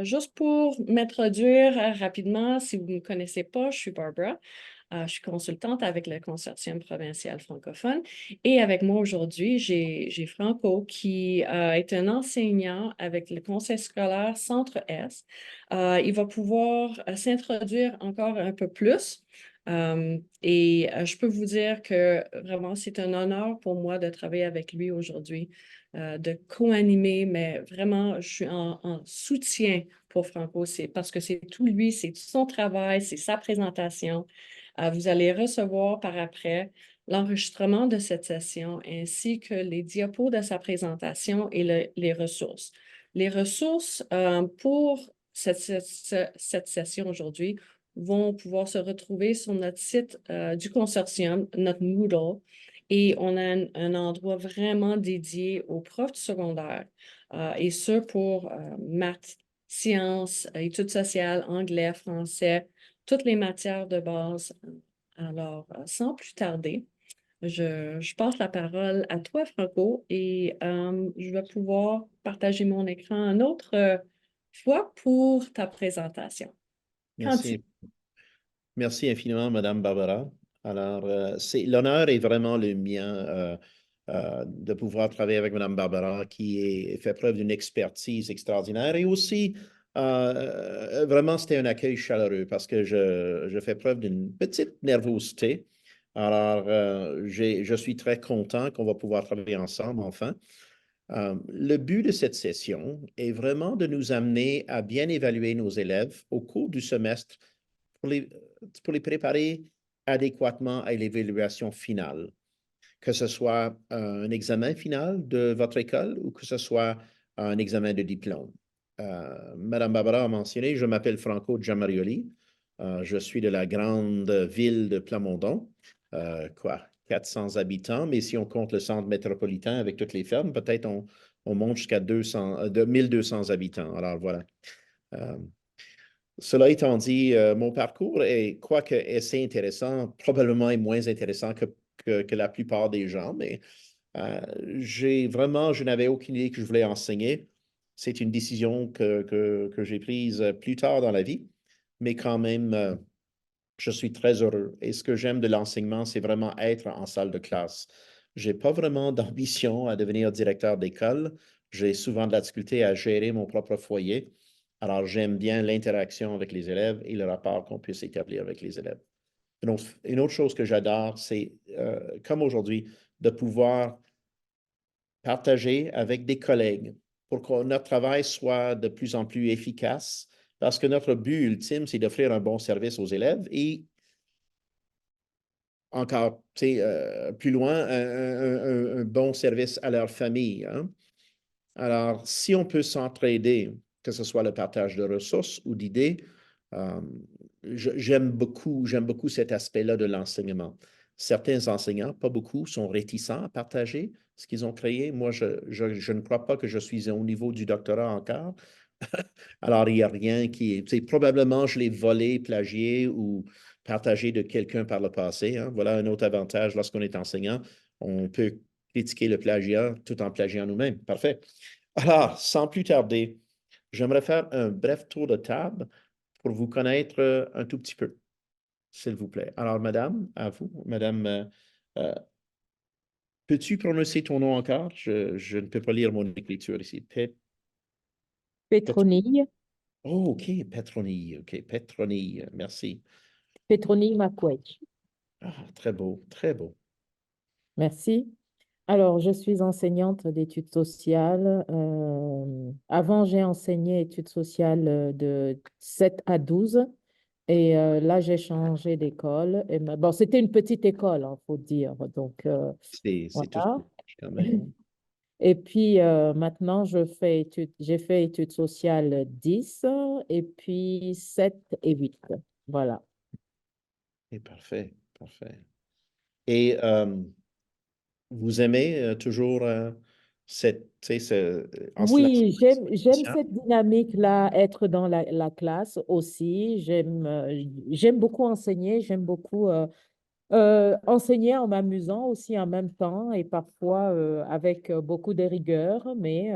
Juste pour m'introduire rapidement, si vous ne me connaissez pas, je suis Barbara. Je suis consultante avec le Consortium provincial francophone et avec moi aujourd'hui, j'ai Franco qui est un enseignant avec le conseil scolaire Centre-Est. Il va pouvoir s'introduire encore un peu plus. Je peux vous dire que vraiment, c'est un honneur pour moi de travailler avec lui aujourd'hui, de co-animer, mais vraiment, je suis en soutien pour Franco. C'est parce que c'est tout lui, c'est tout son travail, c'est sa présentation. Vous allez recevoir par après l'enregistrement de cette session ainsi que les diapos de sa présentation et les ressources. Les ressources pour cette session aujourd'hui vont pouvoir se retrouver sur notre site du consortium, notre Moodle, et on a un endroit vraiment dédié aux profs du secondaire, et ce pour maths, sciences, études sociales, anglais, français, toutes les matières de base. Alors, sans plus tarder, je passe la parole à toi, Franco, et je vais pouvoir partager mon écran une autre fois pour ta présentation. Quand tu... Merci. Merci infiniment, Madame Barbara. Alors, l'honneur est vraiment le mien de pouvoir travailler avec Madame Barbara, fait preuve d'une expertise extraordinaire. Et aussi, vraiment, c'était un accueil chaleureux parce que je fais preuve d'une petite nervosité. Alors, je suis très content qu'on va pouvoir travailler ensemble, enfin. Le but de cette session est vraiment de nous amener à bien évaluer nos élèves au cours du semestre pour les, pour les préparer adéquatement à l'évaluation finale, que ce soit un examen final de votre école ou que ce soit un examen de diplôme. Madame Barbara a mentionné, je m'appelle Franco Giamarioli. Je suis de la grande ville de Plamondon, 400 habitants, mais si on compte le centre métropolitain avec toutes les fermes, peut-être on monte jusqu'à 1200 habitants. Alors voilà. Euh, Cela étant dit, mon parcours est, quoique assez intéressant, probablement est moins intéressant que la plupart des gens, mais je n'avais aucune idée que je voulais enseigner. C'est une décision que j'ai prise plus tard dans la vie, mais quand même, je suis très heureux. Et ce que j'aime de l'enseignement, c'est vraiment être en salle de classe. J'ai pas vraiment d'ambition à devenir directeur d'école. J'ai souvent de la difficulté à gérer mon propre foyer. Alors, j'aime bien l'interaction avec les élèves et le rapport qu'on puisse établir avec les élèves. Une autre chose que j'adore, c'est, comme aujourd'hui, de pouvoir partager avec des collègues pour que notre travail soit de plus en plus efficace, parce que notre but ultime, c'est d'offrir un bon service aux élèves et encore, plus loin, un bon service à leur famille, hein. Alors, si on peut s'entraider, que ce soit le partage de ressources ou d'idées, euh, j'aime beaucoup cet aspect-là de l'enseignement. Certains enseignants, pas beaucoup, sont réticents à partager ce qu'ils ont créé. Moi, je ne crois pas que je suis au niveau du doctorat encore. Alors, il n'y a rien qui est... Probablement, je l'ai volé, plagié ou partagé de quelqu'un par le passé, hein. Voilà un autre avantage lorsqu'on est enseignant. On peut critiquer le plagiat tout en plagiant nous-mêmes. Parfait. Alors, sans plus tarder, j'aimerais faire un bref tour de table pour vous connaître un tout petit peu, s'il vous plaît. Alors, madame, à vous. Madame, euh, peux-tu prononcer ton nom encore? Je ne peux pas lire mon écriture ici. Pet- Pétronille, oh, OK, Petronille. OK, Petronille. Merci. Pétronille Macouech. Ah, très beau, très beau. Merci. Alors, je suis enseignante d'études sociales. Avant, j'ai enseigné études sociales de 7 à 12. Et là, j'ai changé d'école. Bon, c'était une petite école, il faut dire. Donc, C'est tout voilà. quand même. Et puis, maintenant, j'ai fait études sociales 10 et puis 7 et 8. Voilà. Et parfait, parfait. Et vous aimez toujours Oui, j'aime social? cette dynamique-là, être dans la classe aussi. J'aime beaucoup enseigner, j'aime beaucoup enseigner en m'amusant aussi en même temps et parfois avec beaucoup de rigueur, mais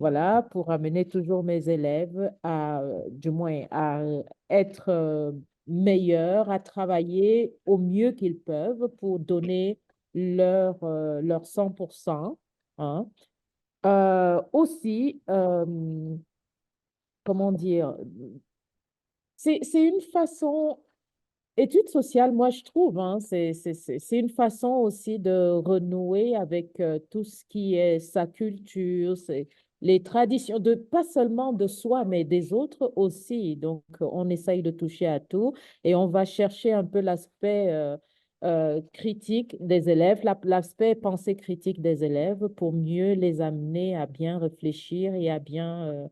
voilà, pour amener toujours mes élèves à, du moins, à être meilleurs, à travailler au mieux qu'ils peuvent pour donner leur 100%, hein. Aussi, comment dire, c'est une façon, études sociales, moi je trouve, hein, c'est une façon aussi de renouer avec tout ce qui est sa culture, c'est les traditions, de, pas seulement de soi, mais des autres aussi. Donc, on essaye de toucher à tout et on va chercher un peu l'aspect critique des élèves, l'aspect pensée critique des élèves pour mieux les amener à bien réfléchir et à bien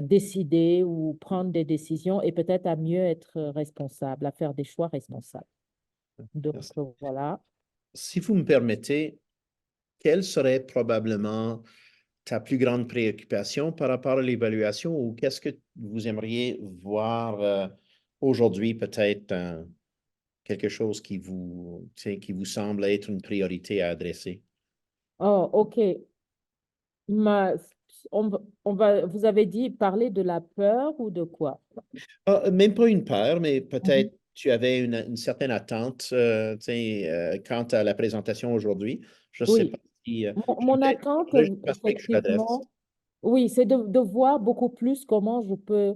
décider ou prendre des décisions et peut-être à mieux être responsable, à faire des choix responsables. Donc, Merci. voilà. Si vous me permettez, quelle serait probablement ta plus grande préoccupation par rapport à l'évaluation ou qu'est-ce que vous aimeriez voir aujourd'hui, peut-être quelque chose qui vous, tu sais, qui vous semble être une priorité à adresser? Oh, OK. Ma, vous avez dit parler de la peur ou de quoi? Ah, même pas une peur, mais Mhm. peut-être tu avais une certaine attente tu sais, quant à la présentation aujourd'hui. Je ne sais pas Oui. si Mon attente, faudrait juste m'assurer que je l'adresse. effectivement, oui, c'est de voir beaucoup plus comment je peux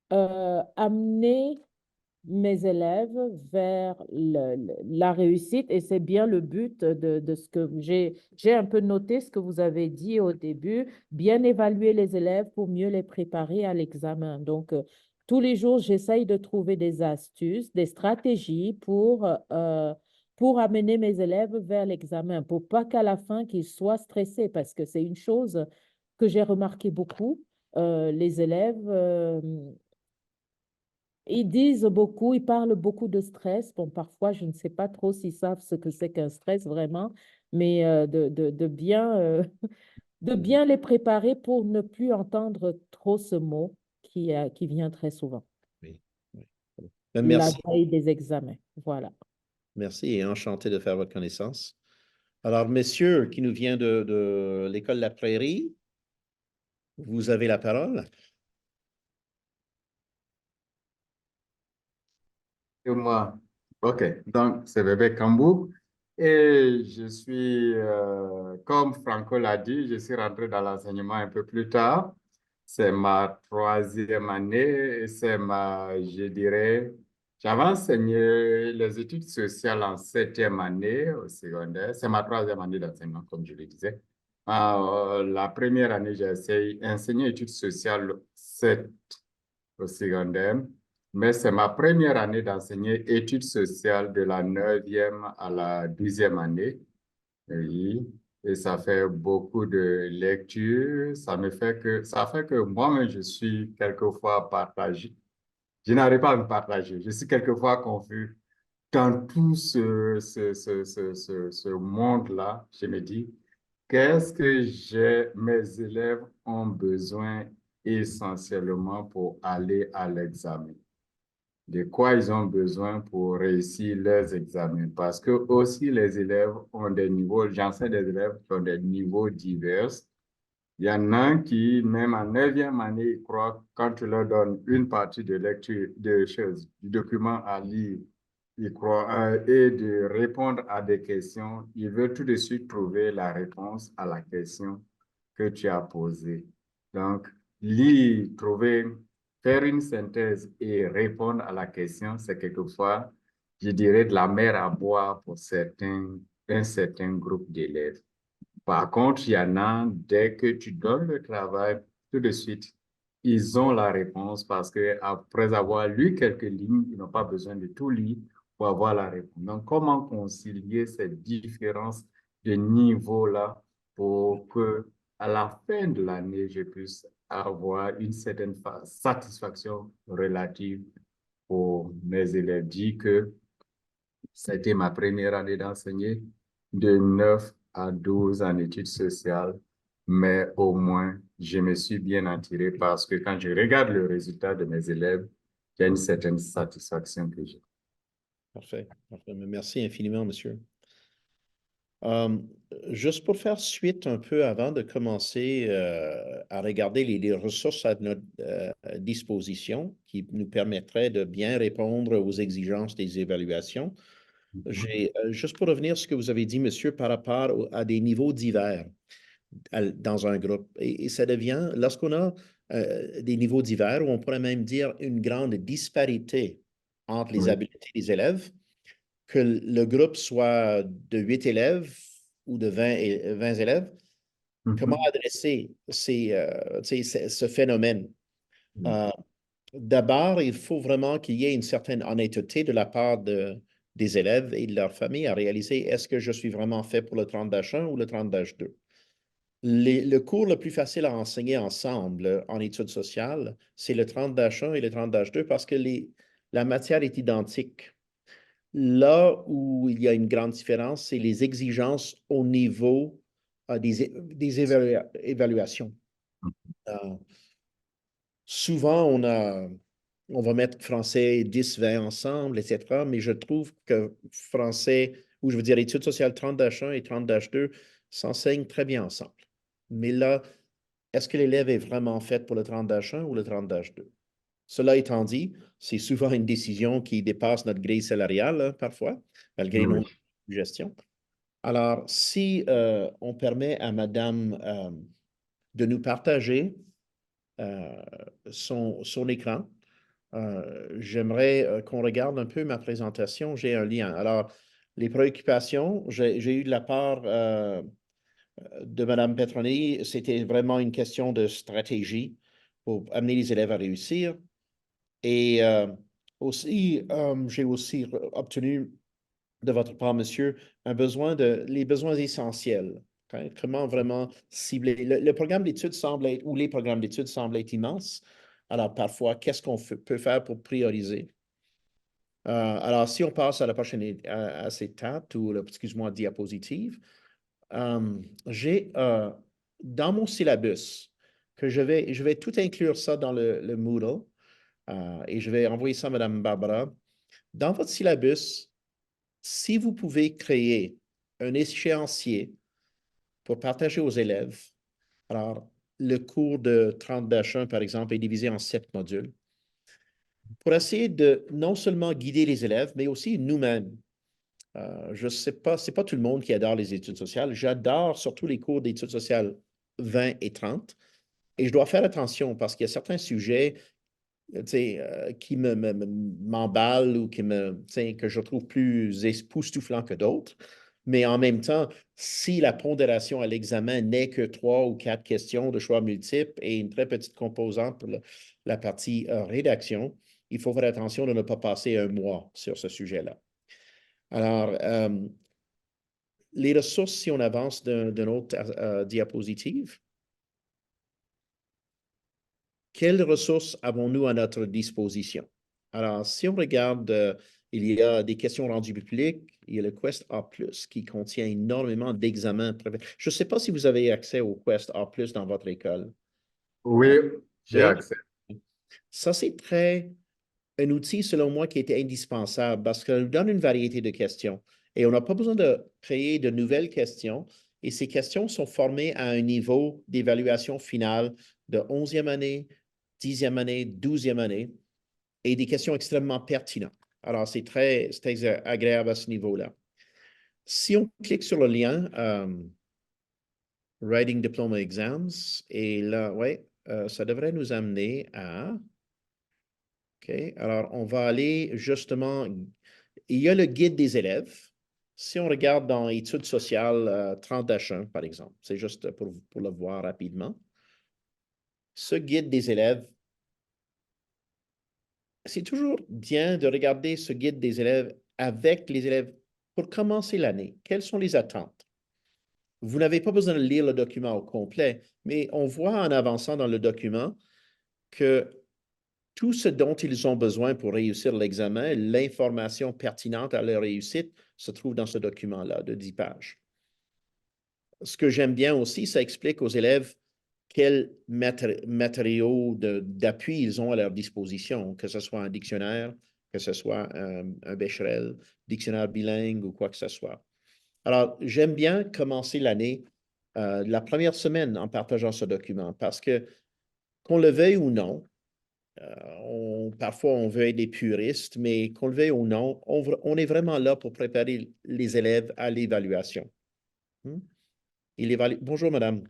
amener mes élèves vers la réussite et c'est bien le but de ce que j'ai un peu noté ce que vous avez dit au début, bien évaluer les élèves pour mieux les préparer à l'examen. Donc, tous les jours, j'essaye de trouver des astuces, des stratégies pour amener mes élèves vers l'examen, pour pas qu'à la fin, qu'ils soient stressés parce que c'est une chose que j'ai remarqué beaucoup. Les élèves, ils disent beaucoup, ils parlent beaucoup de stress. Bon, parfois, je ne sais pas trop s'ils savent ce que c'est qu'un stress vraiment, mais de bien les préparer pour ne plus entendre trop ce mot qui vient très souvent. Oui, oui. La Merci, veille des examens. Voilà. merci et enchanté de faire votre connaissance. Alors, messieurs qui nous vient de l'École de la Prairie, vous avez la parole. Et moi, ok, donc c'est Bébé Kambou et je suis, comme Franco l'a dit, je suis rentré dans l'enseignement un peu plus tard. C'est ma troisième année et je dirais, j'avais enseigné les études sociales en septième année au secondaire. C'est ma troisième année d'enseignement, comme je le disais. La première année, j'ai enseigné études sociales 7 au secondaire, mais c'est ma première année d'enseigner études sociales de la 9e à la 12e année. Oui, et ça fait beaucoup de lectures. Ça fait que moi-même, je suis quelquefois partagé. Je n'arrive pas à me partager. Je suis quelquefois confus. Dans tout ce monde-là, je me dis, qu'est-ce que mes élèves ont besoin essentiellement pour aller à l'examen? De quoi ils ont besoin pour réussir leurs examens? Parce que aussi les élèves ont des niveaux, j'enseigne des élèves qui ont des niveaux divers. Il y en a qui, même en 9e année, ils croient quand tu leur donnes une partie de lecture, de choses, du document à lire, ils croient, et de répondre à des questions, ils veulent tout de suite trouver la réponse à la question que tu as posée. Donc, lire, trouver, faire une synthèse et répondre à la question, c'est quelquefois, je dirais, de la mer à boire pour un certain groupe d'élèves. Par contre, il y en a, dès que tu donnes le travail, tout de suite, ils ont la réponse parce que après avoir lu quelques lignes, ils n'ont pas besoin de tout lire pour avoir la réponse. Donc, comment concilier cette différence de niveau-là pour que à la fin de l'année, je puisse avoir une certaine satisfaction relative pour mes élèves. Dit que c'était ma première année d'enseigner de 9 à 12 en études sociales, mais au moins, je me suis bien en tiré parce que quand je regarde le résultat de mes élèves, il y a une certaine satisfaction que j'ai. Parfait. Parfait. Merci infiniment, monsieur. Euh, Juste pour faire suite un peu avant de commencer à regarder les ressources à notre disposition qui nous permettraient de bien répondre aux exigences des évaluations, juste pour revenir sur ce que vous avez dit, monsieur, par rapport à des niveaux divers dans un groupe. Et ça devient, lorsqu'on a des niveaux divers, ou on pourrait même dire une grande disparité entre les Oui. habiletés des élèves, que le groupe soit de 8 élèves ou de 20 élèves, comment Mhm. adresser ce phénomène? Oui. Euh, D'abord, il faut vraiment qu'il y ait une certaine honnêteté de la part des élèves et de leur famille à réaliser est-ce que je suis vraiment fait pour le 30-1 ou le 30-2? Le cours le plus facile à enseigner ensemble en études sociales, c'est le 30-1 et le 30-2 parce que la matière est identique. Là où il y a une grande différence, c'est les exigences au niveau des évaluations. Euh, Souvent, on va mettre français 10-20 ensemble, etc. Mais je trouve que français, ou je veux dire études sociales 30-1 et 30-2 s'enseignent très bien ensemble. Mais là, est-ce que l'élève est vraiment fait pour le 30-1 ou le 30-2? Cela étant dit, c'est souvent une décision qui dépasse notre grille salariale, hein, parfois, malgré nos Oui. gestions. Alors, si on permet à Madame de nous partager euh, son écran, j'aimerais qu'on regarde un peu ma présentation. J'ai un lien. Alors, les préoccupations, j'ai eu de la part de Madame Petroni, c'était vraiment une question de stratégie pour amener les élèves à réussir. Et aussi, j'ai aussi obtenu de votre part, monsieur, les besoins essentiels. OK? Comment vraiment cibler. Le programme d'études semble être, ou les programmes d'études semblent être immenses. Alors, parfois, qu'est-ce qu'on peut faire pour prioriser? Alors, si on passe à la prochaine à cette étape, ou, excuse-moi, diapositive, j'ai dans mon syllabus, je vais tout inclure ça dans le Moodle, et je vais envoyer ça à Mme Barbara. Dans votre syllabus, si vous pouvez créer un échéancier pour partager aux élèves, alors le cours de 30-1, par exemple, est divisé en 7 modules, pour essayer de non seulement guider les élèves, mais aussi nous-mêmes. Je ne sais pas, c'est pas tout le monde qui adore les études sociales. J'adore surtout les cours d'études sociales 20 et 30. Et je dois faire attention parce qu'il y a certains sujets qui m'emballent ou que je trouve plus époustouflants que d'autres. Mais en même temps, si la pondération à l'examen n'est que 3 ou 4 questions de choix multiples et une très petite composante pour la partie rédaction, il faut faire attention de ne pas passer un mois sur ce sujet-là. Alors, les ressources, si on avance d'une autre diapositive, quelles ressources avons-nous à notre disposition? Alors, si on regarde, il y a des questions rendues publiques, il y a le Quest A+, qui contient énormément d'examens. Je ne sais pas si vous avez accès au Quest A+, dans votre école. Oui, j'ai Oui? accès. Ça, c'est un outil, selon moi, qui était indispensable parce qu'il nous donne une variété de questions. Et on n'a pas besoin de créer de nouvelles questions. Et ces questions sont formées à un niveau d'évaluation finale de 11e année, 10e année, 12e année, et des questions extrêmement pertinentes. Alors, c'est très agréable à ce niveau-là. Si on clique sur le lien Writing Diploma Exams, et là, oui, ça devrait nous amener à... OK, alors on va aller justement... Il y a le guide des élèves. Si on regarde dans études sociales 30-1, par exemple, c'est juste pour le voir rapidement. Ce guide des élèves, c'est toujours bien de regarder ce guide des élèves avec les élèves pour commencer l'année. Quelles sont les attentes? Vous n'avez pas besoin de lire le document au complet, mais on voit en avançant dans le document que tout ce dont ils ont besoin pour réussir l'examen, l'information pertinente à leur réussite, se trouve dans ce document-là de 10 pages. Ce que j'aime bien aussi, ça explique aux élèves quels matériaux d'appui ils ont à leur disposition, que ce soit un dictionnaire, que ce soit un Becherel, dictionnaire bilingue ou quoi que ce soit. Alors, j'aime bien commencer l'année, la première semaine en partageant ce document parce que, qu'on le veuille ou non, parfois on veut être des puristes, mais qu'on le veuille ou non, on est vraiment là pour préparer les élèves à l'évaluation. Hmm? Bonjour, madame.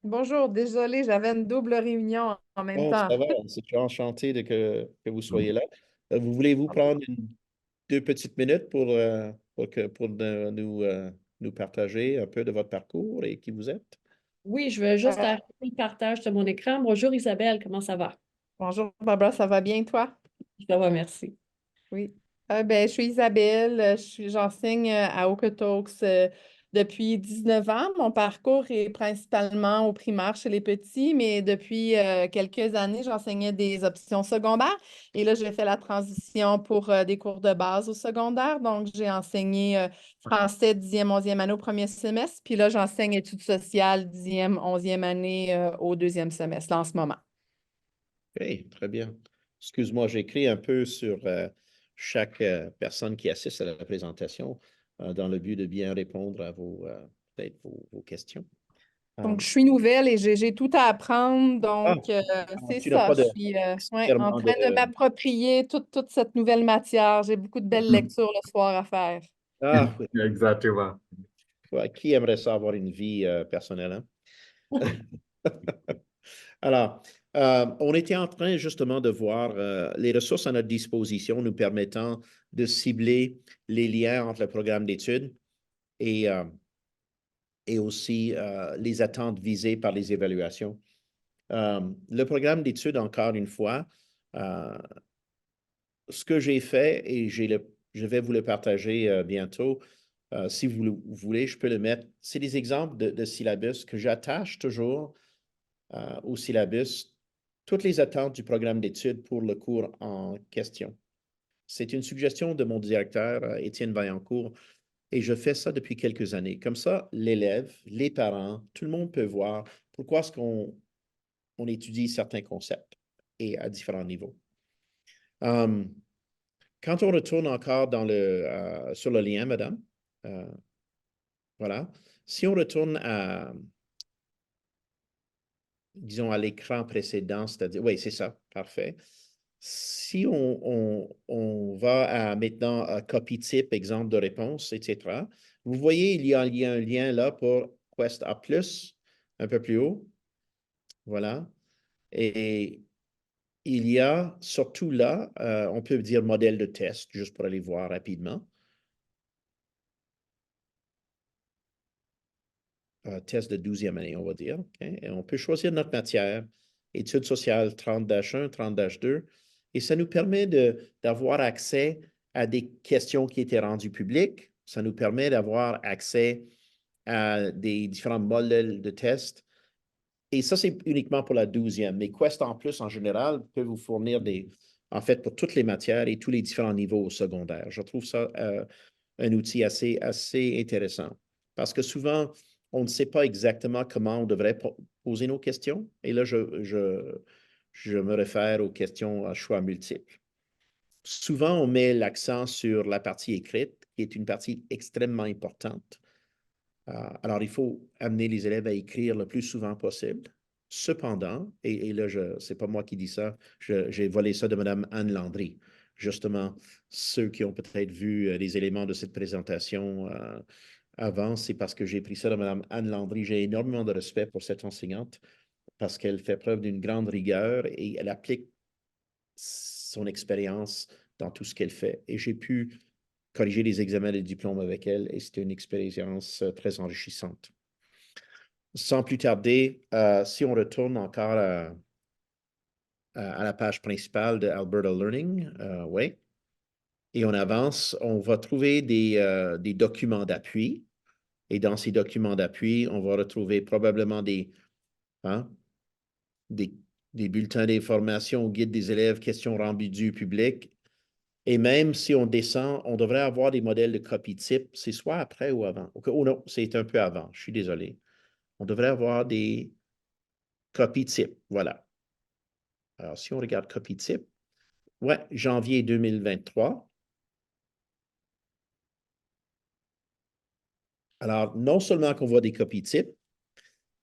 Bonjour, désolé, j'avais une double réunion en même Oh, temps. ça va, je suis enchanté que vous soyez là. Voulez-vous prendre 2 petites minutes pour nous partager un peu de votre parcours et qui vous êtes? Oui, je vais juste Euh, arrêter le partage de mon écran. Bonjour Isabelle, comment ça va? Bonjour Barbara, ça va bien toi? Ça va, merci. Oui. Je suis Isabelle, j'enseigne à Okotoks depuis 19 ans. Mon parcours est principalement au primaire chez les petits, mais depuis quelques années, j'enseignais des options secondaires. Et là, j'ai fait la transition pour des cours de base au secondaire. Donc, j'ai enseigné français 10e, 11e année au premier semestre. Puis là, j'enseigne études sociales 10e, 11e année au deuxième semestre, là, en ce moment. OK, très bien. Excuse-moi, j'écris un peu sur chaque personne qui assiste à la présentation dans le but de bien répondre à peut-être vos questions. Donc, je suis nouvelle et j'ai tout à apprendre. Ah, Donc, c'est tu n'as ça. pas Je suis en nécessairement train de m'approprier toute cette nouvelle matière. J'ai beaucoup de belles lectures le soir à faire. Ah, oui. Exactement. Ouais, qui aimerait ça avoir une vie personnelle, hein? Alors, on était en train justement de voir les ressources à notre disposition nous permettant de cibler les liens entre le programme d'études et, euh, et aussi les attentes visées par les évaluations. Le programme d'études, encore une fois, euh, ce que j'ai fait, et je vais vous le partager bientôt, si vous le voulez, je peux le mettre. C'est des exemples de syllabus que j'attache toujours au syllabus, toutes les attentes du programme d'études pour le cours en question. C'est une suggestion de mon directeur, Étienne Vaillancourt, et je fais ça depuis quelques années. Comme ça, l'élève, les parents, tout le monde peut voir pourquoi est-ce qu'on étudie certains concepts et à différents niveaux. Quand on retourne encore sur le lien, madame, euh, voilà. Si on retourne disons, à l'écran précédent, c'est-à-dire, oui, c'est ça, parfait. Si on va maintenant à copie type, exemple de réponse, etc., vous voyez, il y a un lien là pour Quest A+, un peu plus haut. Voilà. Et il y a surtout là, on peut dire modèle de test, juste pour aller voir rapidement. Test de 12e année, on va dire. Okay? Et on peut choisir notre matière, études sociales 30-1, 30-2, et ça nous permet d'avoir accès à des questions qui étaient rendues publiques. Ça nous permet d'avoir accès à des différents modèles de tests. Et ça, c'est uniquement pour la 12e. Mais Quest en plus, en général, peut vous fournir en fait, pour toutes les matières et tous les différents niveaux au secondaire. Je trouve ça un outil assez intéressant. Parce que souvent, on ne sait pas exactement comment on devrait poser nos questions. Et là, je me réfère aux questions à choix multiples. Souvent, on met l'accent sur la partie écrite, qui est une partie extrêmement importante. Alors, il faut amener les élèves à écrire le plus souvent possible. Cependant, et là, c'est pas moi qui dis ça, j'ai volé ça de Mme Anne Landry. Justement, ceux qui ont peut-être vu les éléments de cette présentation avant, c'est parce que j'ai pris ça de Mme Anne Landry. J'ai énormément de respect pour cette enseignante parce qu'elle fait preuve d'une grande rigueur et elle applique son expérience dans tout ce qu'elle fait. Et j'ai pu corriger les examens de diplôme avec elle et c'était une expérience très enrichissante. Sans plus tarder, si on retourne encore à la page principale de Alberta Learning, oui, et on avance, on va trouver des documents d'appui. Et dans ces documents d'appui, on va retrouver probablement hein, des, des bulletins d'information, guide des élèves, questions rendues du public. Et même si on descend, on devrait avoir des modèles de copie type. C'est soit après ou avant. Oh non, c'est un peu avant. Je suis désolé. On devrait avoir des copies type. Voilà. Alors, si on regarde copie type, ouais, janvier 2023. Alors, non seulement qu'on voit des copies types,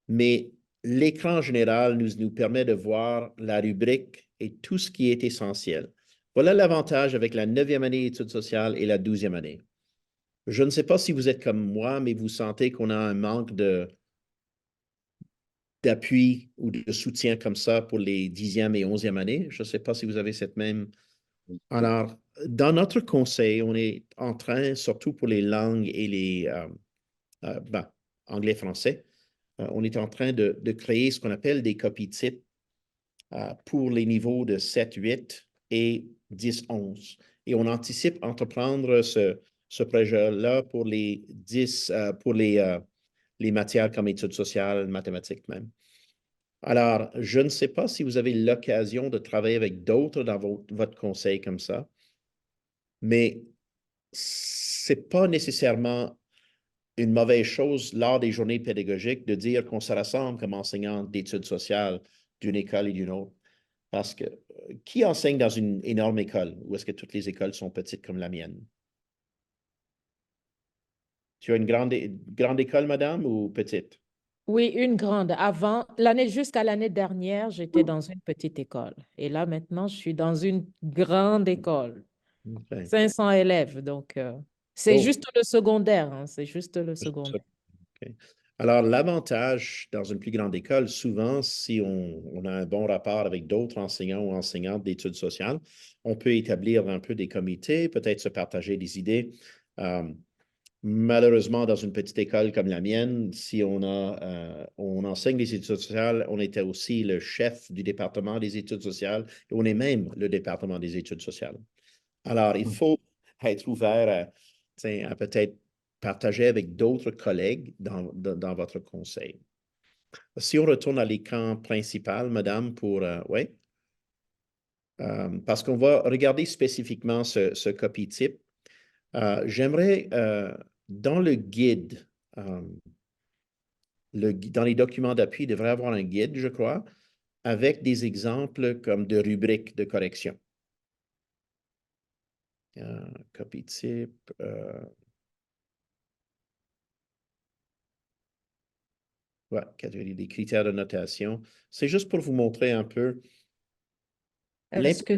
mais l'écran général nous permet de voir la rubrique et tout ce qui est essentiel. Voilà l'avantage avec la 9e année d'études sociales et la 12e année. Je ne sais pas si vous êtes comme moi, mais vous sentez qu'on a un manque d'appui ou de soutien comme ça pour les 10e et 11e années. Je ne sais pas si vous avez cette même... Alors, dans notre conseil, on est en train, surtout pour les langues et les anglais-français, on est en train de créer ce qu'on appelle des copies types pour les niveaux de 7, 8 et 10, 11. Et on anticipe entreprendre ce projet-là pour les 10, pour les matières comme études sociales, mathématiques même. Alors, je ne sais pas si vous avez l'occasion de travailler avec d'autres dans votre conseil comme ça, mais ce n'est pas nécessairement une mauvaise chose lors des journées pédagogiques de dire qu'on se rassemble comme enseignants d'études sociales d'une école et d'une autre. Parce que qui enseigne dans une énorme école ou est-ce que toutes les écoles sont petites comme la mienne? Tu as une grande école, madame, ou petite? Oui, une grande. Jusqu'à l'année dernière, j'étais dans une petite école. Et là, maintenant, je suis dans une grande école. Okay. 500 élèves. Donc, c'est Oh, juste le secondaire. Hein, c'est juste le secondaire. OK. Alors, l'avantage dans une plus grande école, souvent, si on a un bon rapport avec d'autres enseignants ou enseignantes d'études sociales, on peut établir un peu des comités, peut-être se partager des idées. Malheureusement, dans une petite école comme la mienne, si on enseigne les études sociales, on était aussi le chef du département des études sociales et on est même le département des études sociales. Alors, il faut être ouvert à peut-être partager avec d'autres collègues dans votre conseil. Si on retourne à l'écran principal, madame, oui, parce qu'on va regarder spécifiquement ce copy type. J'aimerais, dans le guide, dans les documents d'appui, il devrait y avoir un guide, je crois, avec des exemples comme de rubriques de correction. Copy type. Ouais, catégorie des critères de notation. C'est juste pour vous montrer un peu. Est-ce que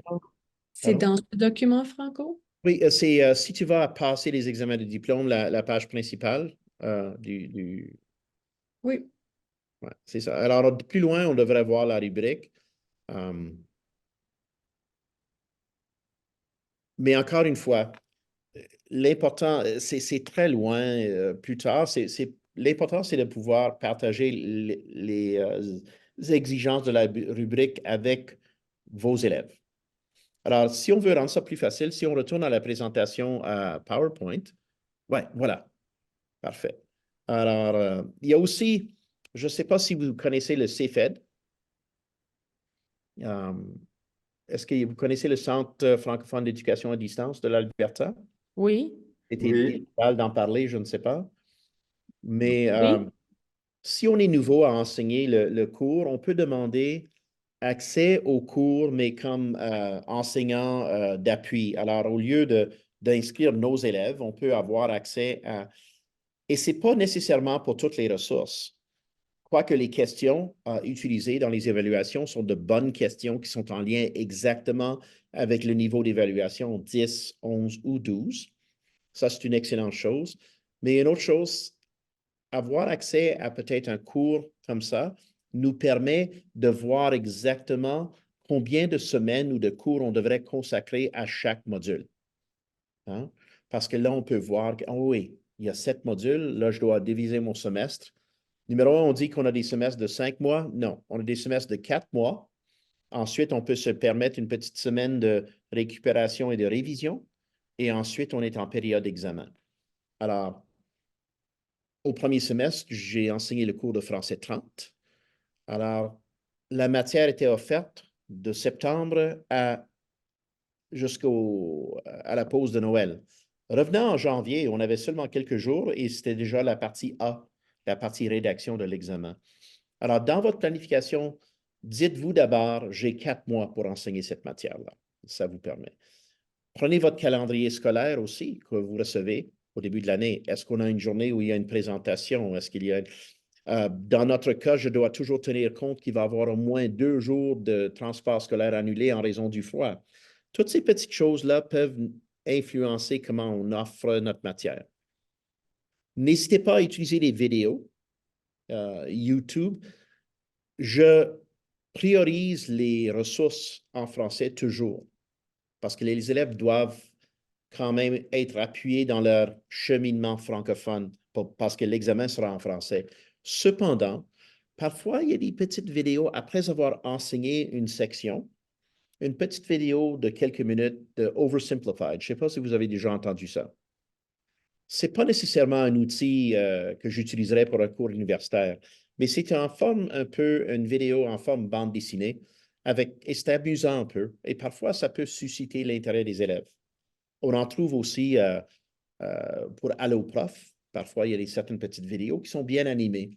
c'est Pardon? dans ce document, Franco? Oui, c'est si tu vas passer les examens de diplôme, la page principale du... Oui. Ouais, c'est ça. Alors, plus loin, on devrait voir la rubrique. Mais encore une fois, l'important, c'est très loin plus tard. L'important, c'est de pouvoir partager les exigences de la rubrique avec vos élèves. Alors, si on veut rendre ça plus facile, si on retourne à la présentation à PowerPoint, ouais, voilà, parfait. Alors, il y a aussi, je ne sais pas si vous connaissez le CFED. Est-ce que vous connaissez le Centre francophone d'éducation à distance de l'Alberta? Oui, C'était Oui, idéal d'en parler, je ne sais pas. Mais oui, si on est nouveau à enseigner le cours, on peut demander accès au cours, mais comme enseignant d'appui. Alors, au lieu d'inscrire nos élèves, on peut avoir accès à... Et ce n'est pas nécessairement pour toutes les ressources. Quoique les questions utilisées dans les évaluations sont de bonnes questions qui sont en lien exactement avec le niveau d'évaluation 10, 11 ou 12. Ça, c'est une excellente chose. Mais une autre chose, avoir accès à peut-être un cours comme ça nous permet de voir exactement combien de semaines ou de cours on devrait consacrer à chaque module. Hein? Parce que là, on peut voir, oh oui, il y a 7 modules, là, je dois diviser mon semestre. Numéro 1, on dit qu'on a des semestres de 5 mois. Non, on a des semestres de 4 mois. Ensuite, on peut se permettre une petite semaine de récupération et de révision. Et ensuite, on est en période d'examen. Alors, au premier semestre, j'ai enseigné le cours de français 30. Alors, la matière était offerte de septembre à la pause de Noël. Revenant en janvier, on avait seulement quelques jours et c'était déjà la partie A, la partie rédaction de l'examen. Alors, dans votre planification, dites-vous d'abord, j'ai 4 mois pour enseigner cette matière-là. Ça vous permet. Prenez votre calendrier scolaire aussi que vous recevez au début de l'année? Est-ce qu'on a une journée où il y a une présentation? Est-ce qu'il y a... dans notre cas, je dois toujours tenir compte qu'il va y avoir au moins 2 jours de transport scolaire annulé en raison du froid. Toutes ces petites choses-là peuvent influencer comment on offre notre matière. N'hésitez pas à utiliser les vidéos, YouTube. Je priorise les ressources en français toujours parce que les élèves doivent quand même être appuyés dans leur cheminement francophone parce que l'examen sera en français. Cependant, parfois, il y a des petites vidéos après avoir enseigné une section, une petite vidéo de quelques minutes de Oversimplified. Je ne sais pas si vous avez déjà entendu ça. Ce n'est pas nécessairement un outil que j'utiliserais pour un cours universitaire, mais c'est en forme un peu, une vidéo en forme bande dessinée, et c'est amusant un peu, et parfois ça peut susciter l'intérêt des élèves. On en trouve aussi pour Allo Prof. Parfois, il y a certaines petites vidéos qui sont bien animées.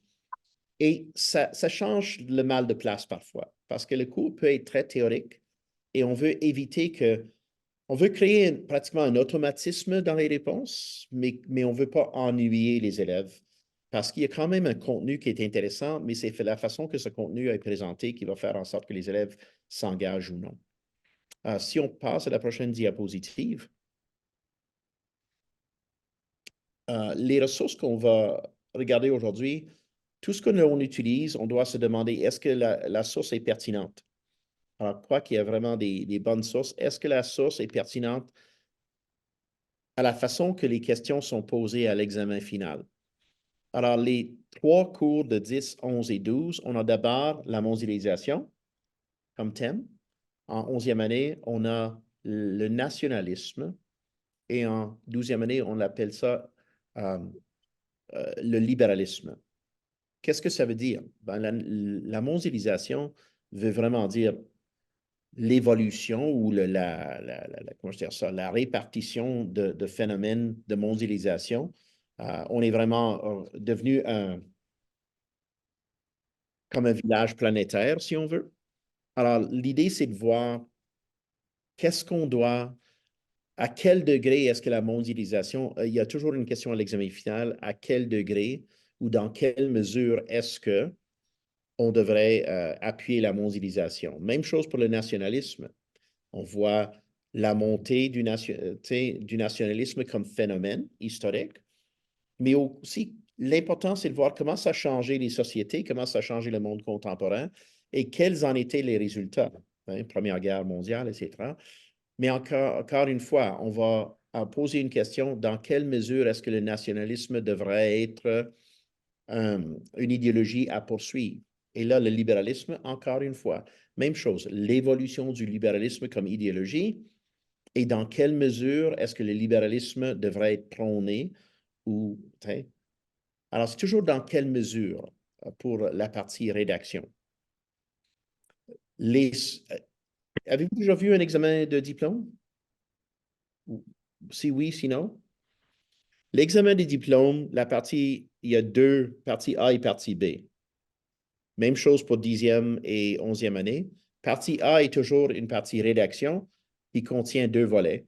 Et ça change le mal de place parfois, parce que le cours peut être très théorique et on veut éviter que... On veut créer pratiquement un automatisme dans les réponses, mais on ne veut pas ennuyer les élèves parce qu'il y a quand même un contenu qui est intéressant, mais c'est la façon que ce contenu est présenté qui va faire en sorte que les élèves s'engagent ou non. Si on passe à la prochaine diapositive, les ressources qu'on va regarder aujourd'hui, tout ce que l'on utilise, on doit se demander, est-ce que la source est pertinente? Alors, quoi qu'il y a vraiment des bonnes sources, est-ce que la source est pertinente à la façon que les questions sont posées à l'examen final? Alors, les 3 cours de 10, 11 et 12, on a d'abord la mondialisation comme thème. En 11e année, on a le nationalisme. Et en 12e année, on appelle ça le libéralisme. Qu'est-ce que ça veut dire? Ben, la mondialisation veut vraiment dire l'évolution ou comment je dire ça, la répartition de phénomènes de mondialisation. On est vraiment devenu comme un village planétaire, si on veut. Alors, l'idée, c'est de voir qu'est-ce qu'on doit, à quel degré est-ce que la mondialisation, il y a toujours une question à l'examen final, à quel degré ou dans quelle mesure est-ce que on devrait appuyer la mondialisation. Même chose pour le nationalisme. On voit la montée du nationalisme comme phénomène historique, mais aussi l'important, c'est de voir comment ça a changé les sociétés, comment ça a changé le monde contemporain et quels en étaient les résultats. Première Guerre mondiale, etc. Mais encore une fois, on va poser une question, dans quelle mesure est-ce que le nationalisme devrait être une idéologie à poursuivre? Et là, le libéralisme, encore une fois, même chose, l'évolution du libéralisme comme idéologie et dans quelle mesure est-ce que le libéralisme devrait être prôné ou... Alors, c'est toujours dans quelle mesure pour la partie rédaction. Avez-vous déjà vu un examen de diplôme? Si oui, sinon? L'examen des diplômes, il y a 2 parties A et partie B. Même chose pour 10e et 11e année. Partie A est toujours une partie rédaction qui contient 2 volets.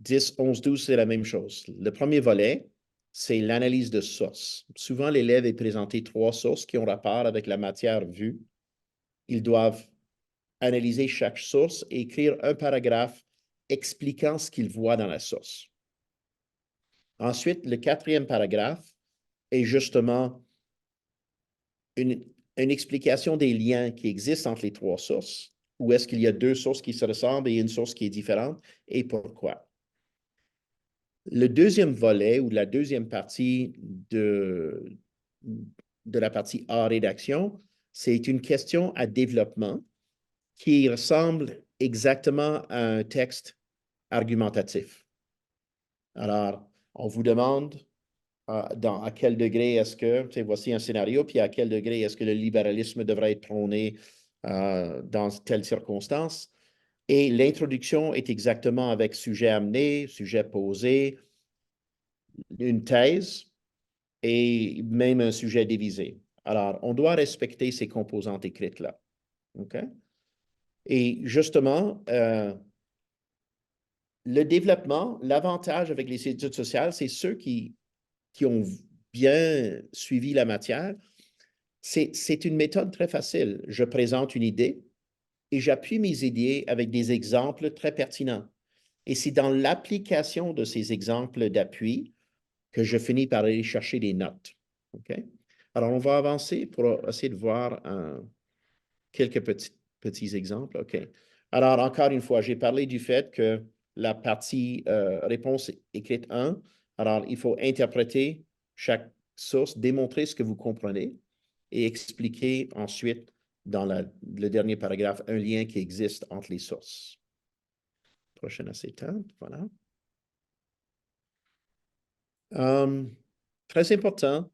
10, 11, 12, c'est la même chose. Le premier volet, c'est l'analyse de sources. Souvent, l'élève est présenté 3 sources qui ont rapport avec la matière vue. Ils doivent analyser chaque source et écrire un paragraphe expliquant ce qu'ils voient dans la source. Ensuite, le 4e paragraphe est justement une explication des liens qui existent entre les 3 sources, ou est-ce qu'il y a 2 sources qui se ressemblent et une source qui est différente, et pourquoi. Le deuxième volet ou la deuxième partie de la partie A rédaction, c'est une question à développement qui ressemble exactement à un texte argumentatif. Alors, on vous demande à quel degré est-ce que, voici un scénario, puis à quel degré est-ce que le libéralisme devrait être prôné dans telle circonstance. Et l'introduction est exactement avec sujet amené, sujet posé, une thèse et même un sujet divisé. Alors, on doit respecter ces composantes écrites-là. OK? Et justement, le développement, l'avantage avec les études sociales, c'est ceux qui ont bien suivi la matière. C'est une méthode très facile. Je présente une idée et j'appuie mes idées avec des exemples très pertinents. Et c'est dans l'application de ces exemples d'appui que je finis par aller chercher des notes. OK? Alors, on va avancer pour essayer de voir quelques petits exemples. OK. Alors, encore une fois, j'ai parlé du fait que la partie réponse écrite 1, alors il faut interpréter chaque source, démontrer ce que vous comprenez et expliquer ensuite dans le dernier paragraphe un lien qui existe entre les sources. Prochaine acétate, voilà. Très important,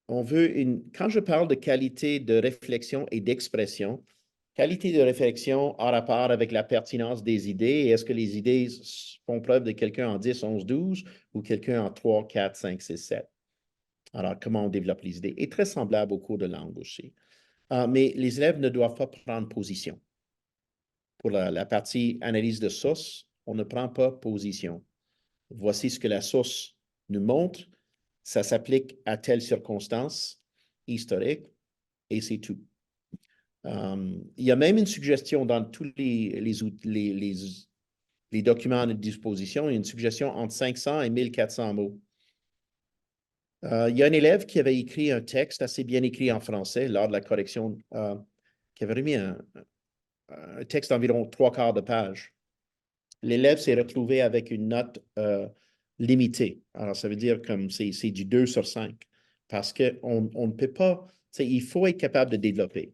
quand je parle de qualité de réflexion et d'expression, qualité de réflexion a rapport avec la pertinence des idées et est-ce que les idées font preuve de quelqu'un en 10, 11, 12 ou quelqu'un en 3, 4, 5, 6, 7. Alors, comment on développe les idées? Et très semblable au cours de langue aussi. Mais les élèves ne doivent pas prendre position. Pour la partie analyse de source, on ne prend pas position. Voici ce que la source nous montre. Ça s'applique à telle circonstance historique et c'est tout. Il y a même une suggestion dans tous les documents à notre disposition, une suggestion entre 500 et 1400 mots. Il y a un élève qui avait écrit un texte assez bien écrit en français lors de la correction, qui avait remis un texte d'environ 3/4 de page. L'élève s'est retrouvé avec une note limitée. Alors, ça veut dire comme c'est du 2 sur 5 parce qu'on ne peut pas, il faut être capable de développer.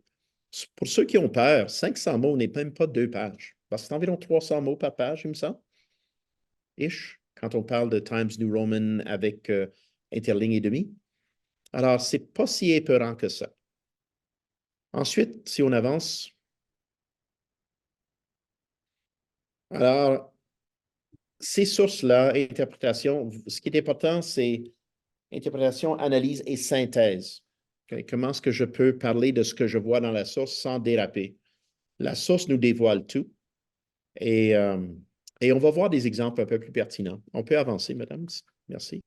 Pour ceux qui ont peur, 500 mots n'est même pas 2 pages. Parce que c'est environ 300 mots par page, il me semble. Ish, quand on parle de Times New Roman avec interligne et demi. Alors, c'est pas si épeurant que ça. Ensuite, si on avance. Alors, ces sources-là, interprétation, ce qui est important, c'est interprétation, analyse et synthèse. Okay? Comment est-ce que je peux parler de ce que je vois dans la source sans déraper? La source nous dévoile tout. Et on va voir des exemples un peu plus pertinents. On peut avancer, madame. Merci.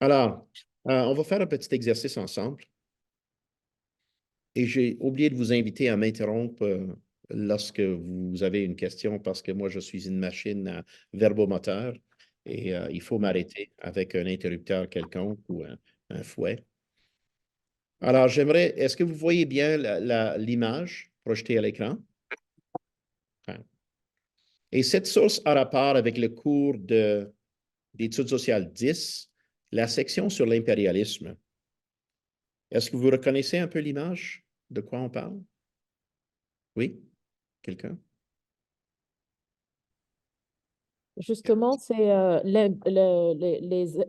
Alors, on va faire un petit exercice ensemble. Et j'ai oublié de vous inviter à m'interrompre lorsque vous avez une question parce que moi, je suis une machine à verbomoteur et il faut m'arrêter avec un interrupteur quelconque ou un fouet. Alors, est-ce que vous voyez bien l'image projetée à l'écran? Et cette source a rapport avec le cours d'études sociales 10, la section sur l'impérialisme. Est-ce que vous reconnaissez un peu l'image? De quoi on parle? Oui? Quelqu'un? Justement, c'est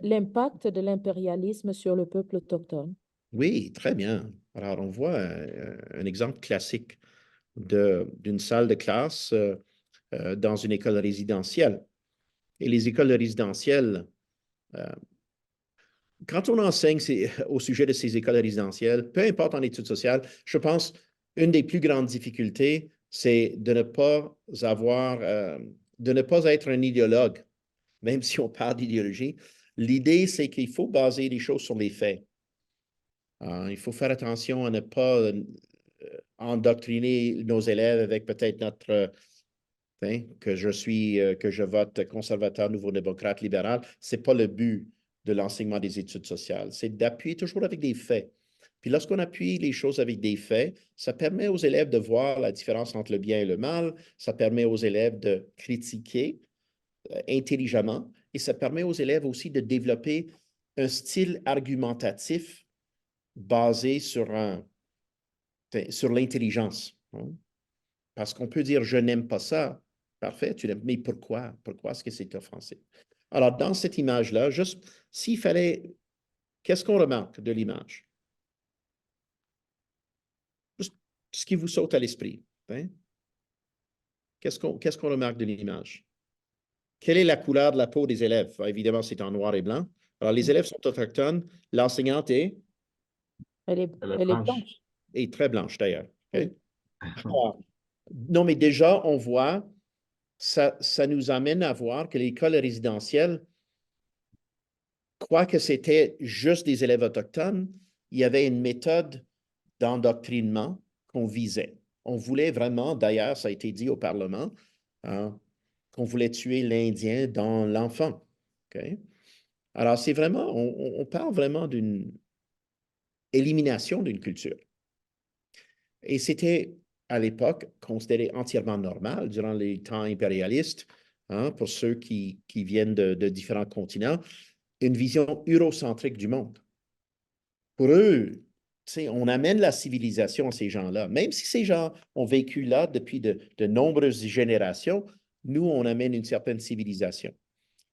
l'impact de l'impérialisme sur le peuple autochtone. Oui, très bien. Alors, on voit un exemple classique d'une salle de classe dans une école résidentielle. Et les écoles résidentielles, quand on enseigne au sujet de ces écoles résidentielles, peu importe en études sociales, je pense une des plus grandes difficultés, c'est de ne pas être un idéologue, même si on parle d'idéologie. L'idée, c'est qu'il faut baser les choses sur les faits. Il faut faire attention à ne pas endoctriner nos élèves avec peut-être que je vote conservateur, nouveau-démocrate, libéral. Ce n'est pas le but de l'enseignement des études sociales. C'est d'appuyer toujours avec des faits. Puis lorsqu'on appuie les choses avec des faits, ça permet aux élèves de voir la différence entre le bien et le mal, ça permet aux élèves de critiquer intelligemment et ça permet aux élèves aussi de développer un style argumentatif basé sur l'intelligence. Hein? Parce qu'on peut dire « je n'aime pas ça ». Parfait, tu l'aimes, mais pourquoi? Pourquoi est-ce que c'est offensif? Alors, dans cette image-là, juste s'il fallait, qu'est-ce qu'on remarque de l'image? Juste ce qui vous saute à l'esprit. Hein? Qu'est-ce qu'on remarque de l'image? Quelle est la couleur de la peau des élèves? Évidemment, c'est en noir et blanc. Alors, les élèves sont autochtones. L'enseignante est? Elle est blanche. Et très blanche, d'ailleurs. Okay? Oui. Alors, Non, mais déjà, on voit, ça nous amène à voir que l'école résidentielle, quoique c'était juste des élèves autochtones, il y avait une méthode d'endoctrinement qu'on visait. On voulait vraiment, d'ailleurs, ça a été dit au Parlement, hein, qu'on voulait tuer l'Indien dans l'enfant. OK? Alors, c'est vraiment, on parle vraiment d'une élimination d'une culture. Et c'était, à l'époque, considéré entièrement normal durant les temps impérialistes, hein, pour ceux qui viennent de différents continents, une vision eurocentrique du monde. Pour eux, on amène la civilisation à ces gens-là. Même si ces gens ont vécu là depuis de nombreuses générations, nous, on amène une certaine civilisation.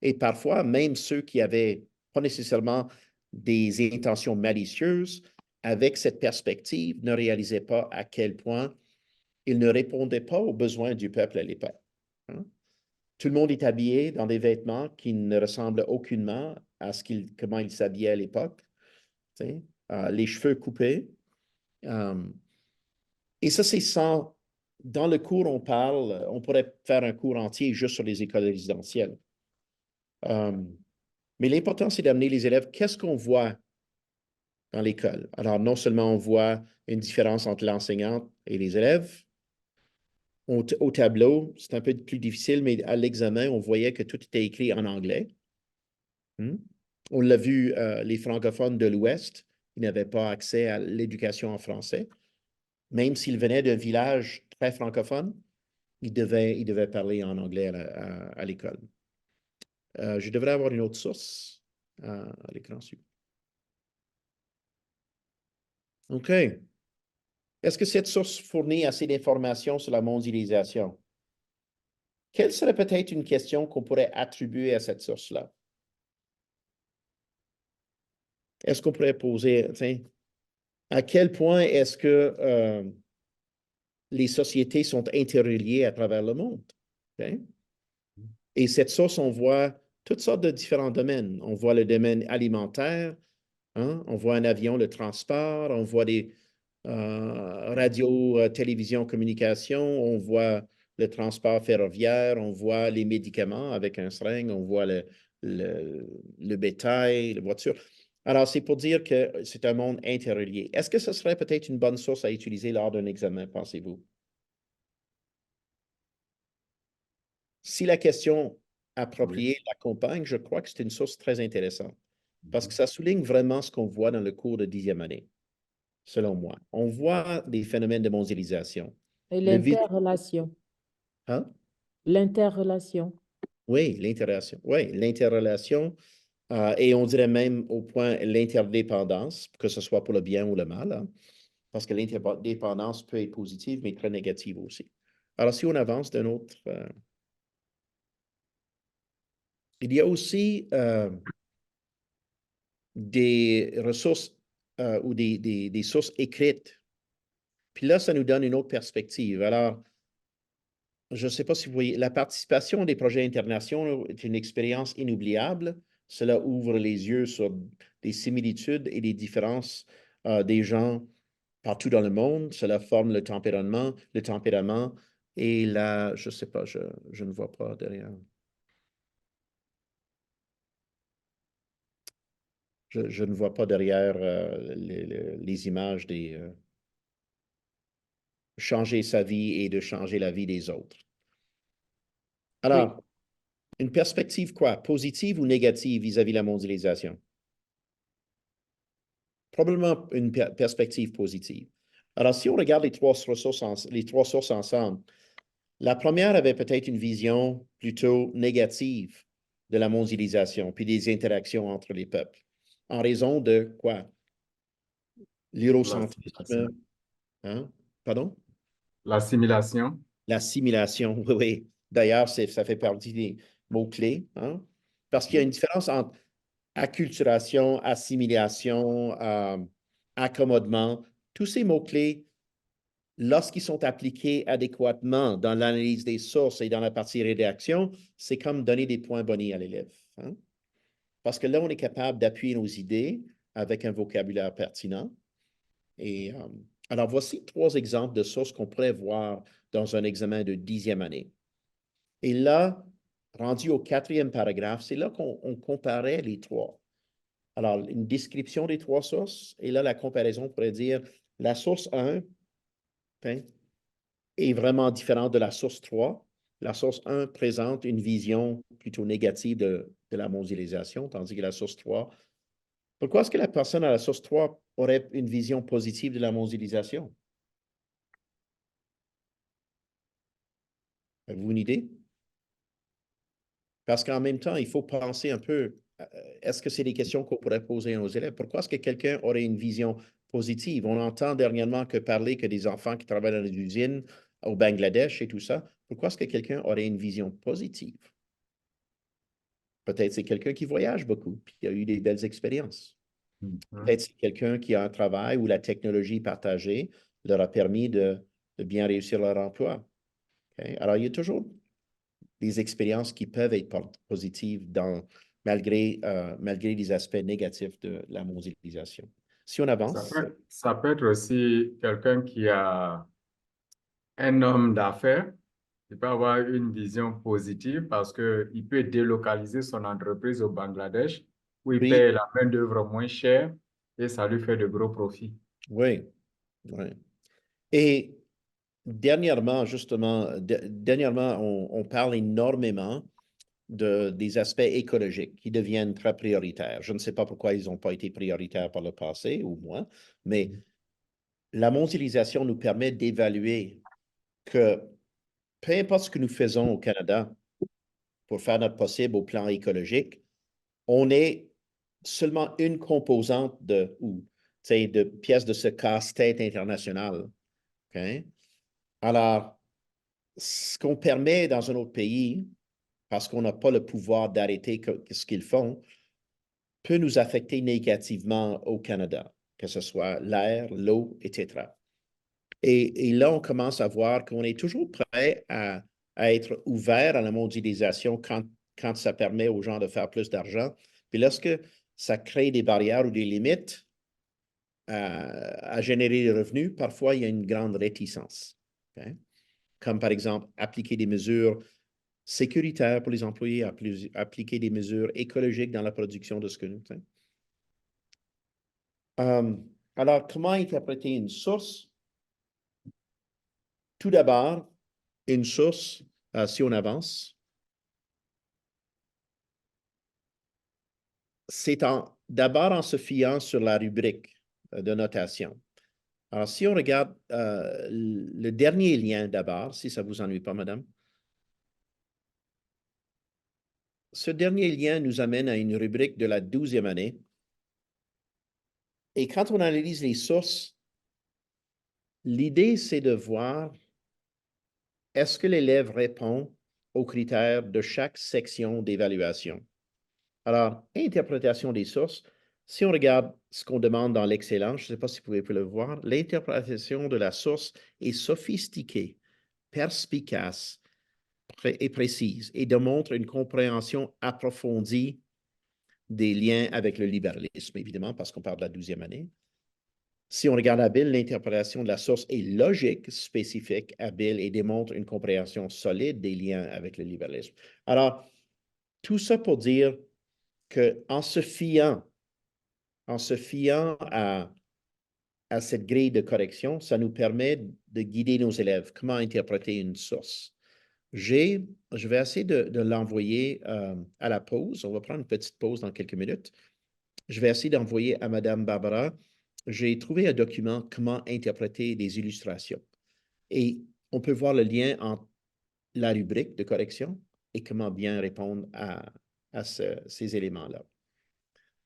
Et parfois, même ceux qui avaient pas nécessairement des intentions malicieuses, avec cette perspective, ne réalisaient pas à quel point ils ne répondaient pas aux besoins du peuple à l'époque. Hein. Tout le monde est habillé dans des vêtements qui ne ressemblent aucunement à comment ils s'habillaient à l'époque. Les cheveux coupés. Et ça, c'est sans... Dans le cours, on pourrait faire un cours entier juste sur les écoles résidentielles. Mais l'important, c'est d'amener les élèves. Qu'est-ce qu'on voit dans l'école? Alors, non seulement on voit une différence entre l'enseignante et les élèves, au tableau, c'est un peu plus difficile, mais à l'examen, on voyait que tout était écrit en anglais. On l'a vu, les francophones de l'Ouest, ils n'avaient pas accès à l'éducation en français. Même s'ils venaient d'un village très francophone, ils devaient parler en anglais à l'école. Je devrais avoir une autre source à l'écran suivant. OK. Est-ce que cette source fournit assez d'informations sur la mondialisation? Quelle serait peut-être une question qu'on pourrait attribuer à cette source-là? Est-ce qu'on pourrait poser, à quel point est-ce que les sociétés sont interreliées à travers le monde? Okay? Et cette source, on voit toutes sortes de différents domaines. On voit le domaine alimentaire, hein? On voit un avion, le transport, on voit des radio, télévision, communication, on voit le transport ferroviaire, on voit les médicaments avec un seringue, on voit le bétail, les voitures. Alors, c'est pour dire que c'est un monde interrelié. Est-ce que ce serait peut-être une bonne source à utiliser lors d'un examen, pensez-vous? Si la question appropriée l'accompagne, je crois que c'est une source très intéressante parce que ça souligne vraiment ce qu'on voit dans le cours de 10e année, selon moi. On voit des phénomènes de mondialisation. Et Le vide- l'interrelation. Hein? L'interrelation. Oui, l'interrelation. Oui, l'interrelation. Et on dirait même au point l'interdépendance, que ce soit pour le bien ou le mal, hein, parce que l'interdépendance peut être positive, mais très négative aussi. Alors, si on avance d'un autre... il y a aussi des ressources ou des sources écrites. Puis là, ça nous donne une autre perspective. Alors, je ne sais pas si vous voyez, la participation des projets internationaux est une expérience inoubliable. Cela ouvre les yeux sur des similitudes et des différences des gens partout dans le monde. Cela forme le tempérament et je ne sais pas, je ne vois pas derrière. Je ne vois pas derrière les images des changer sa vie et de changer la vie des autres. Alors, une perspective quoi? Positive ou négative vis-à-vis de la mondialisation? Probablement une perspective positive. Alors, si on regarde les trois sources ensemble, la première avait peut-être une vision plutôt négative de la mondialisation, puis des interactions entre les peuples. En raison de quoi? L'eurocentrisme. Hein? Pardon? L'assimilation. L'assimilation, oui, oui. D'ailleurs, ça fait partie des mots-clés, hein? Parce qu'il y a une différence entre acculturation, assimilation, accommodement. Tous ces mots-clés, lorsqu'ils sont appliqués adéquatement dans l'analyse des sources et dans la partie rédaction, c'est comme donner des points bonus à l'élève. Hein? Parce que là, on est capable d'appuyer nos idées avec un vocabulaire pertinent. Et Alors, voici 3 exemples de sources qu'on pourrait voir dans un examen de 10e année. Et là, rendu au 4e paragraphe, c'est là qu'on comparait les 3. Alors, une description des 3 sources, et là, la comparaison pourrait dire la source 1 hein, est vraiment différente de la source 3. La source 1 présente une vision plutôt négative de la mondialisation, tandis que la source 3. Pourquoi est-ce que la personne à la source 3 aurait une vision positive de la mondialisation? Avez-vous une idée? Parce qu'en même temps, il faut penser un peu, est-ce que c'est des questions qu'on pourrait poser à nos élèves? Pourquoi est-ce que quelqu'un aurait une vision positive? On entend dernièrement parler que des enfants qui travaillent dans les usines au Bangladesh et tout ça. Pourquoi est-ce que quelqu'un aurait une vision positive? Peut-être c'est quelqu'un qui voyage beaucoup, puis qui a eu des belles expériences. Peut-être c'est quelqu'un qui a un travail où la technologie partagée leur a permis de bien réussir leur emploi. Okay? Alors, il y a toujours des expériences qui peuvent être positives malgré les aspects négatifs de la mondialisation. Si on avance. Ça peut être aussi quelqu'un qui a un homme d'affaires. Il peut avoir une vision positive parce qu'il peut délocaliser son entreprise au Bangladesh où il Oui. paye la main-d'œuvre moins chère et ça lui fait de gros profits. Oui, oui. Et dernièrement, justement, on parle énormément des aspects écologiques qui deviennent très prioritaires. Je ne sais pas pourquoi ils n'ont pas été prioritaires par le passé, ou moins, mais la mondialisation nous permet d'évaluer que peu importe ce que nous faisons au Canada pour faire notre possible au plan écologique, on est seulement une composante de pièces de ce casse-tête international. Okay? Alors, ce qu'on permet dans un autre pays, parce qu'on n'a pas le pouvoir d'arrêter ce qu'ils font, peut nous affecter négativement au Canada, que ce soit l'air, l'eau, etc. Et là, on commence à voir qu'on est toujours prêt à être ouvert à la mondialisation quand ça permet aux gens de faire plus d'argent. Puis lorsque ça crée des barrières ou des limites à générer des revenus, parfois il y a une grande réticence. Okay? Comme par exemple appliquer des mesures sécuritaires pour les employés, appliquer des mesures écologiques dans la production de ce que nous faisons. Alors, comment interpréter une source? Tout d'abord, une source, si on avance, c'est d'abord en se fiant sur la rubrique de notation. Alors, si on regarde le dernier lien d'abord, si ça ne vous ennuie pas, madame. Ce dernier lien nous amène à une rubrique de la 12e année. Et quand on analyse les sources, l'idée, c'est de voir est-ce que l'élève répond aux critères de chaque section d'évaluation. Alors, interprétation des sources, si on regarde ce qu'on demande dans l'excellent, je ne sais pas si vous pouvez le voir, l'interprétation de la source est sophistiquée, perspicace et précise et démontre une compréhension approfondie des liens avec le libéralisme, évidemment, parce qu'on parle de la 12e année. Si on regarde habile, l'interprétation de la source est logique, spécifique, habile et démontre une compréhension solide des liens avec le libéralisme. Alors, tout ça pour dire qu'en se fiant à cette grille de correction, ça nous permet de guider nos élèves. Comment interpréter une source? Je vais essayer de l'envoyer à la pause. On va prendre une petite pause dans quelques minutes. Je vais essayer d'envoyer à Mme Barbara. J'ai trouvé un document comment interpréter des illustrations. Et on peut voir le lien entre la rubrique de correction et comment bien répondre à ces éléments-là.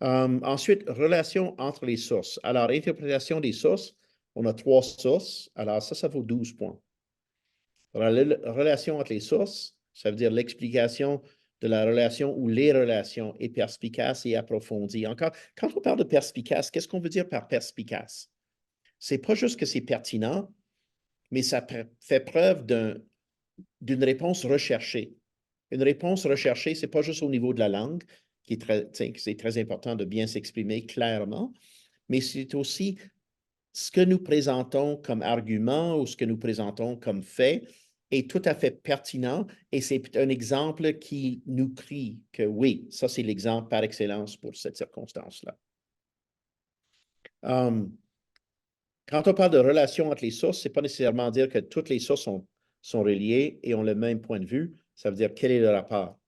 Ensuite, relation entre les sources. Alors, interprétation des sources, on a 3 sources. Alors, ça vaut 12 points. Relation entre les sources, ça veut dire l'explication de la relation ou les relations est perspicace et approfondie. Encore, quand on parle de perspicace, qu'est-ce qu'on veut dire par perspicace? C'est pas juste que c'est pertinent, mais ça fait preuve d'une réponse recherchée. Une réponse recherchée, c'est pas juste au niveau de la langue, c'est très important de bien s'exprimer clairement, mais c'est aussi ce que nous présentons comme argument ou ce que nous présentons comme fait est tout à fait pertinent et c'est un exemple qui nous crie que oui, ça c'est l'exemple par excellence pour cette circonstance-là. Quand on parle de relation entre les sources, ce n'est pas nécessairement dire que toutes les sources sont reliées et ont le même point de vue. Ça veut dire quel est le rapport.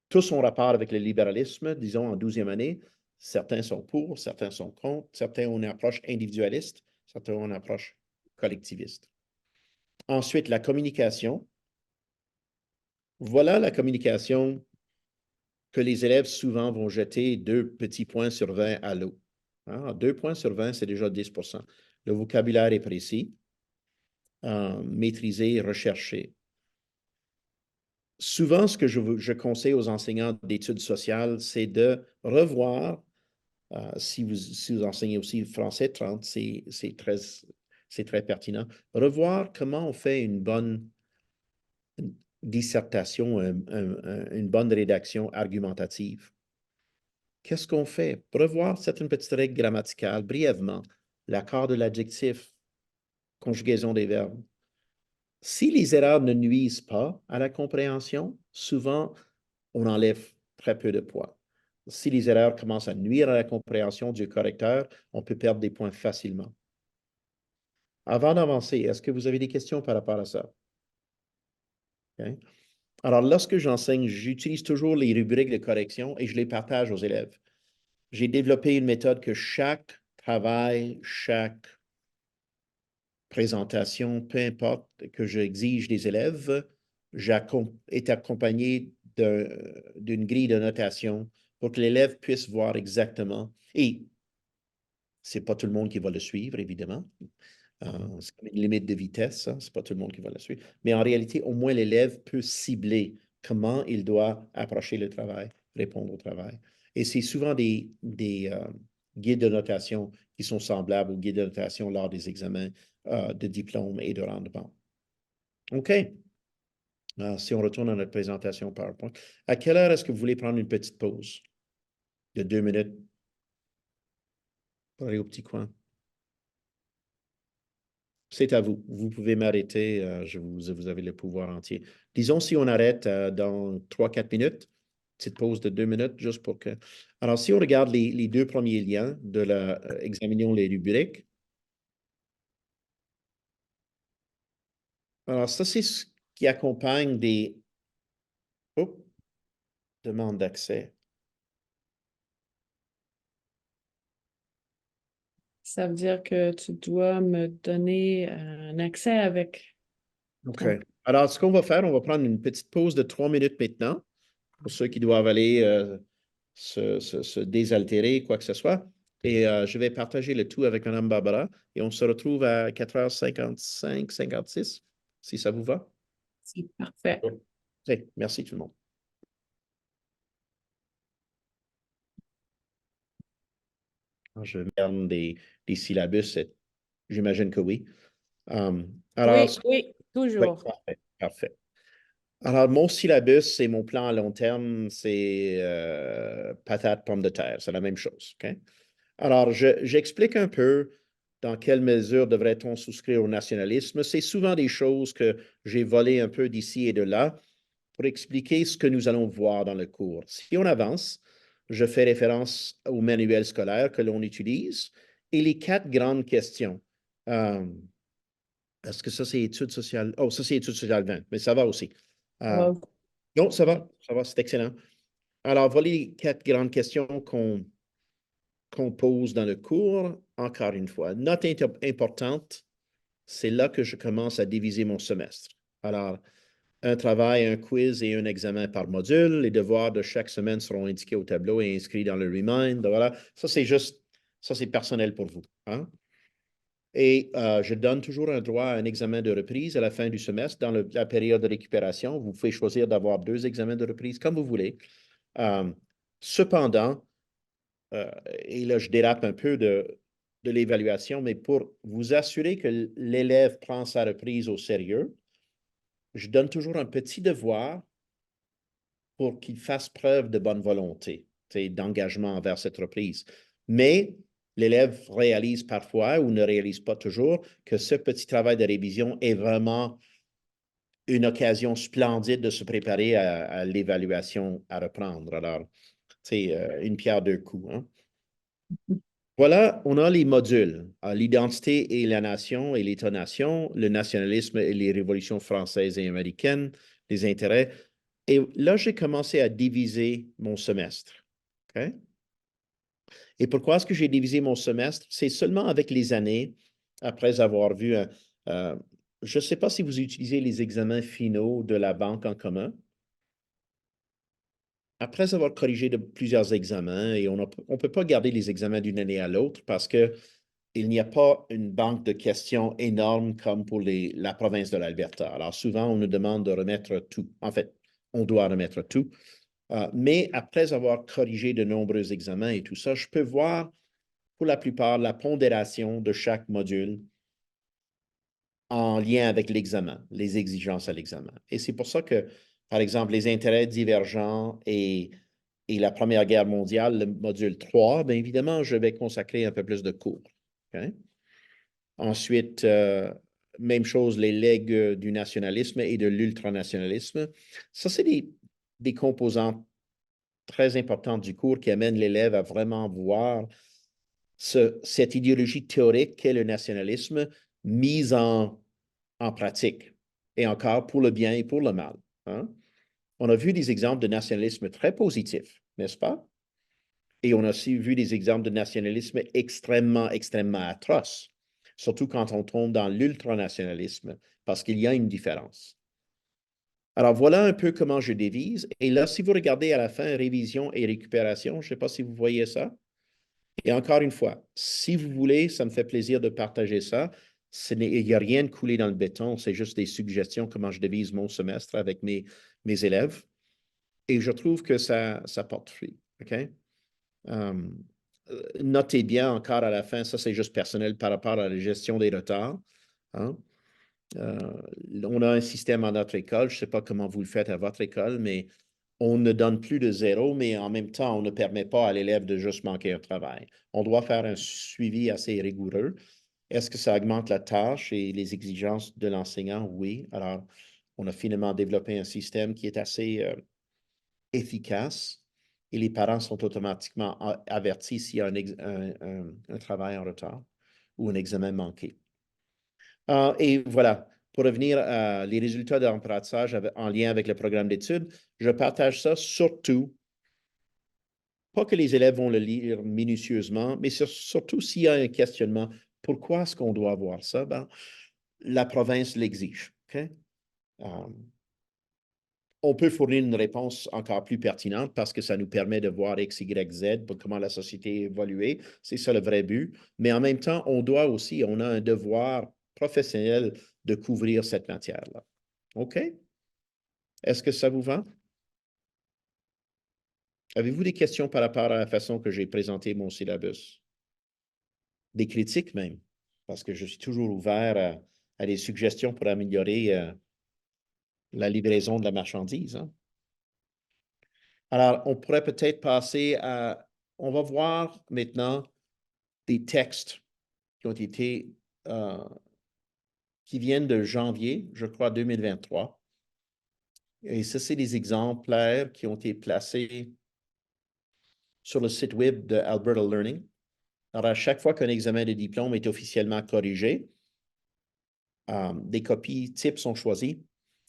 Tous ont rapport avec le libéralisme, disons en 12e année. Certains sont pour, certains sont contre, certains ont une approche individualiste, certains ont une approche collectiviste. Ensuite, la communication. Voilà la communication que les élèves souvent vont jeter 2 petits points sur 20 à l'eau. 2 points sur 20, c'est déjà 10%. Le vocabulaire est précis, maîtrisé, recherché. Souvent, ce que je conseille aux enseignants d'études sociales, c'est de revoir, si vous enseignez aussi le français 30, c'est très pertinent, revoir comment on fait une bonne dissertation, une bonne rédaction argumentative. Qu'est-ce qu'on fait? Revoir certaines petites règles grammaticales brièvement, l'accord de l'adjectif, conjugaison des verbes. Si les erreurs ne nuisent pas à la compréhension, souvent, on enlève très peu de points. Si les erreurs commencent à nuire à la compréhension du correcteur, on peut perdre des points facilement. Avant d'avancer, est-ce que vous avez des questions par rapport à ça? Okay. Alors, lorsque j'enseigne, j'utilise toujours les rubriques de correction et je les partage aux élèves. J'ai développé une méthode que chaque travail, chaque présentation, peu importe que j'exige des élèves, est accompagné d'une grille de notation pour que l'élève puisse voir exactement. Et c'est pas tout le monde qui va le suivre, évidemment. C'est comme une limite de vitesse, hein? C'est pas tout le monde qui va le suivre. Mais en réalité, au moins, l'élève peut cibler comment il doit approcher le travail, répondre au travail. Et c'est souvent des guides de notation qui sont semblables aux guides de notation lors des examens de diplôme et de rendement. OK. Si on retourne à notre présentation PowerPoint, à quelle heure est-ce que vous voulez prendre une petite pause de 2 minutes pour aller au petit coin? C'est à vous. Vous pouvez m'arrêter. Vous avez le pouvoir entier. Disons si on arrête dans 3-4 minutes, petite pause de 2 minutes, juste pour que... Alors, si on regarde les 2 premiers liens de la... examinons les rubriques. Alors, ça, c'est ce qui accompagne des... Oh, demande d'accès. Ça veut dire que tu dois me donner un accès avec OK. ton... Alors, ce qu'on va faire, on va prendre une petite pause de 3 minutes maintenant pour ceux qui doivent aller se désaltérer, quoi que ce soit. Et je vais partager le tout avec Mme Barbara et on se retrouve à 4h55, 56, si ça vous va. C'est parfait. OK. Merci tout le monde. Je vais mettre des syllabus, j'imagine que oui. Alors, Oui, oui, toujours. parfait, parfait. Alors, mon syllabus et mon plan à long terme, c'est patate, pomme de terre. C'est la même chose. OK? Alors, j'explique un peu dans quelle mesure devrait-on souscrire au nationalisme. C'est souvent des choses que j'ai volées un peu d'ici et de là pour expliquer ce que nous allons voir dans le cours. Si on avance, je fais référence au manuel scolaire que l'on utilise et les 4 grandes questions. Est-ce que ça, c'est études sociales? Oh, ça, c'est études sociales 20, mais ça va aussi. Wow. Non, ça va, c'est excellent. Alors, voilà les 4 grandes questions qu'on pose dans le cours. Encore une fois, note importante, c'est là que je commence à diviser mon semestre. Alors, un travail, un quiz et un examen par module. Les devoirs de chaque semaine seront indiqués au tableau et inscrits dans le Remind. Voilà, ça, c'est personnel pour vous. Hein? Et je donne toujours un droit à un examen de reprise à la fin du semestre. Dans la période de récupération, vous pouvez choisir d'avoir 2 examens de reprise comme vous voulez. Cependant, et là, je dérape un peu de l'évaluation, mais pour vous assurer que l'élève prend sa reprise au sérieux, je donne toujours un petit devoir pour qu'il fasse preuve de bonne volonté, d'engagement envers cette reprise. Mais l'élève réalise parfois ou ne réalise pas toujours que ce petit travail de révision est vraiment une occasion splendide de se préparer à l'évaluation à reprendre. Alors, c'est une pierre deux coups, hein. Voilà, on a les modules, l'identité et la nation et l'État-nation, le nationalisme et les révolutions françaises et américaines, les intérêts. Et là, j'ai commencé à diviser mon semestre. OK? Et pourquoi est-ce que j'ai divisé mon semestre? C'est seulement avec les années, après avoir vu, je ne sais pas si vous utilisez les examens finaux de la banque en commun. Après avoir corrigé de plusieurs examens, et on ne peut pas garder les examens d'une année à l'autre parce qu'il n'y a pas une banque de questions énorme comme pour la province de l'Alberta. Alors souvent, on nous demande de remettre tout. En fait, on doit remettre tout. Mais après avoir corrigé de nombreux examens et tout ça, je peux voir pour la plupart la pondération de chaque module en lien avec l'examen, les exigences à l'examen. Et c'est pour ça que, par exemple, les intérêts divergents et la Première Guerre mondiale, le module 3, bien évidemment, je vais consacrer un peu plus de cours. Okay? Ensuite, même chose, les legs du nationalisme et de l'ultranationalisme. Ça, c'est des composantes très importantes du cours qui amènent l'élève à vraiment voir cette idéologie théorique qu'est le nationalisme mise en pratique, et encore pour le bien et pour le mal. Hein? On a vu des exemples de nationalisme très positifs, n'est-ce pas? Et on a aussi vu des exemples de nationalisme extrêmement, extrêmement atroces, surtout quand on tombe dans l'ultranationalisme, parce qu'il y a une différence. Alors, voilà un peu comment je divise. Et là, si vous regardez à la fin, révision et récupération, je ne sais pas si vous voyez ça. Et encore une fois, si vous voulez, ça me fait plaisir de partager ça. Il n'y a rien de coulé dans le béton, c'est juste des suggestions comment je divise mon semestre avec mes élèves. Et je trouve que ça porte fruit. OK? Notez bien encore à la fin, ça c'est juste personnel par rapport à la gestion des retards. Hein? On a un système à notre école, je ne sais pas comment vous le faites à votre école, mais on ne donne plus de zéro, mais en même temps, on ne permet pas à l'élève de juste manquer un travail. On doit faire un suivi assez rigoureux. Est-ce que ça augmente la tâche et les exigences de l'enseignant? Oui. Alors, on a finalement développé un système qui est assez efficace et les parents sont automatiquement avertis s'il y a un travail en retard ou un examen manqué. Et voilà, pour revenir à les résultats d'apprentissage en lien avec le programme d'études, je partage ça surtout, pas que les élèves vont le lire minutieusement, mais surtout s'il y a un questionnement, pourquoi est-ce qu'on doit avoir ça? Ben, la province l'exige. Okay? On peut fournir une réponse encore plus pertinente parce que ça nous permet de voir X, Y, Z, pour comment la société évolue. C'est ça le vrai but. Mais en même temps, on a un devoir professionnel de couvrir cette matière-là. OK? Est-ce que ça vous va? Avez-vous des questions par rapport à la façon que j'ai présenté mon syllabus? Des critiques même, parce que je suis toujours ouvert à des suggestions pour améliorer la livraison de la marchandise. Hein? Alors, on pourrait peut-être passer à... On va voir maintenant des textes qui ont été... qui viennent de janvier, je crois, 2023. Et ça, c'est des exemplaires qui ont été placés sur le site web de Alberta Learning. Alors, à chaque fois qu'un examen de diplôme est officiellement corrigé, des copies types sont choisies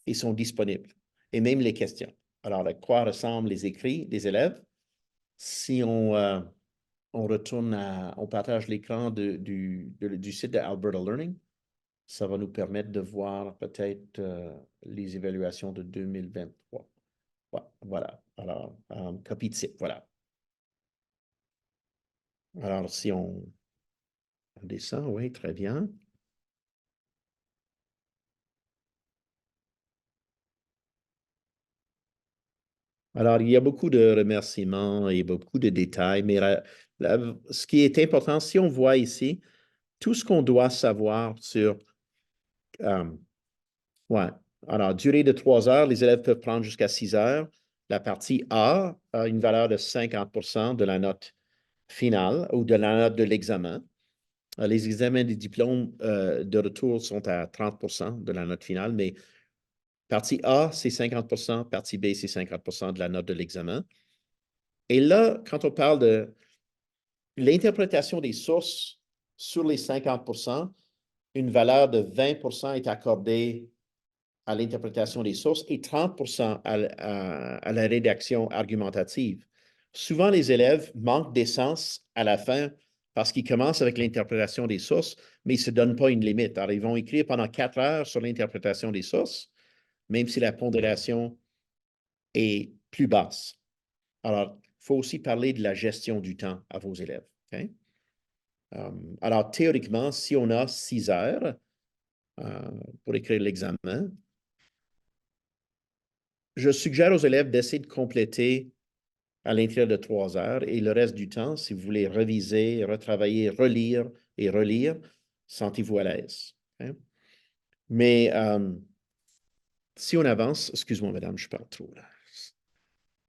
et sont disponibles, et même les questions. Alors, à quoi ressemblent les écrits des élèves? Si on retourne on partage l'écran du site de Alberta Learning, ça va nous permettre de voir peut-être les évaluations de 2023. Ouais, voilà. Alors, copie type, voilà. Alors, si on descend, oui, très bien. Alors, il y a beaucoup de remerciements et beaucoup de détails, mais ce qui est important, si on voit ici, tout ce qu'on doit savoir sur... ouais. Alors, durée de 3 heures, les élèves peuvent prendre jusqu'à 6 heures. La partie A a une valeur de 50% de la note finale ou de la note de l'examen. Les examens des diplômes de retour sont à 30% de la note finale, mais partie A, c'est 50%, partie B, c'est 50% de la note de l'examen. Et là, quand on parle de l'interprétation des sources sur les 50%, une valeur de 20% est accordée à l'interprétation des sources et 30% à la rédaction argumentative. Souvent, les élèves manquent d'essence à la fin parce qu'ils commencent avec l'interprétation des sources, mais ils ne se donnent pas une limite. Alors, ils vont écrire pendant 4 heures sur l'interprétation des sources, même si la pondération est plus basse. Alors, il faut aussi parler de la gestion du temps à vos élèves. Okay? Alors, théoriquement, si on a 6 heures pour écrire l'examen, je suggère aux élèves d'essayer de compléter à l'intérieur de 3 heures et le reste du temps, si vous voulez reviser, retravailler, relire et relire, sentez-vous à l'aise. Okay? Mais si on avance, excuse-moi, madame, je parle trop là.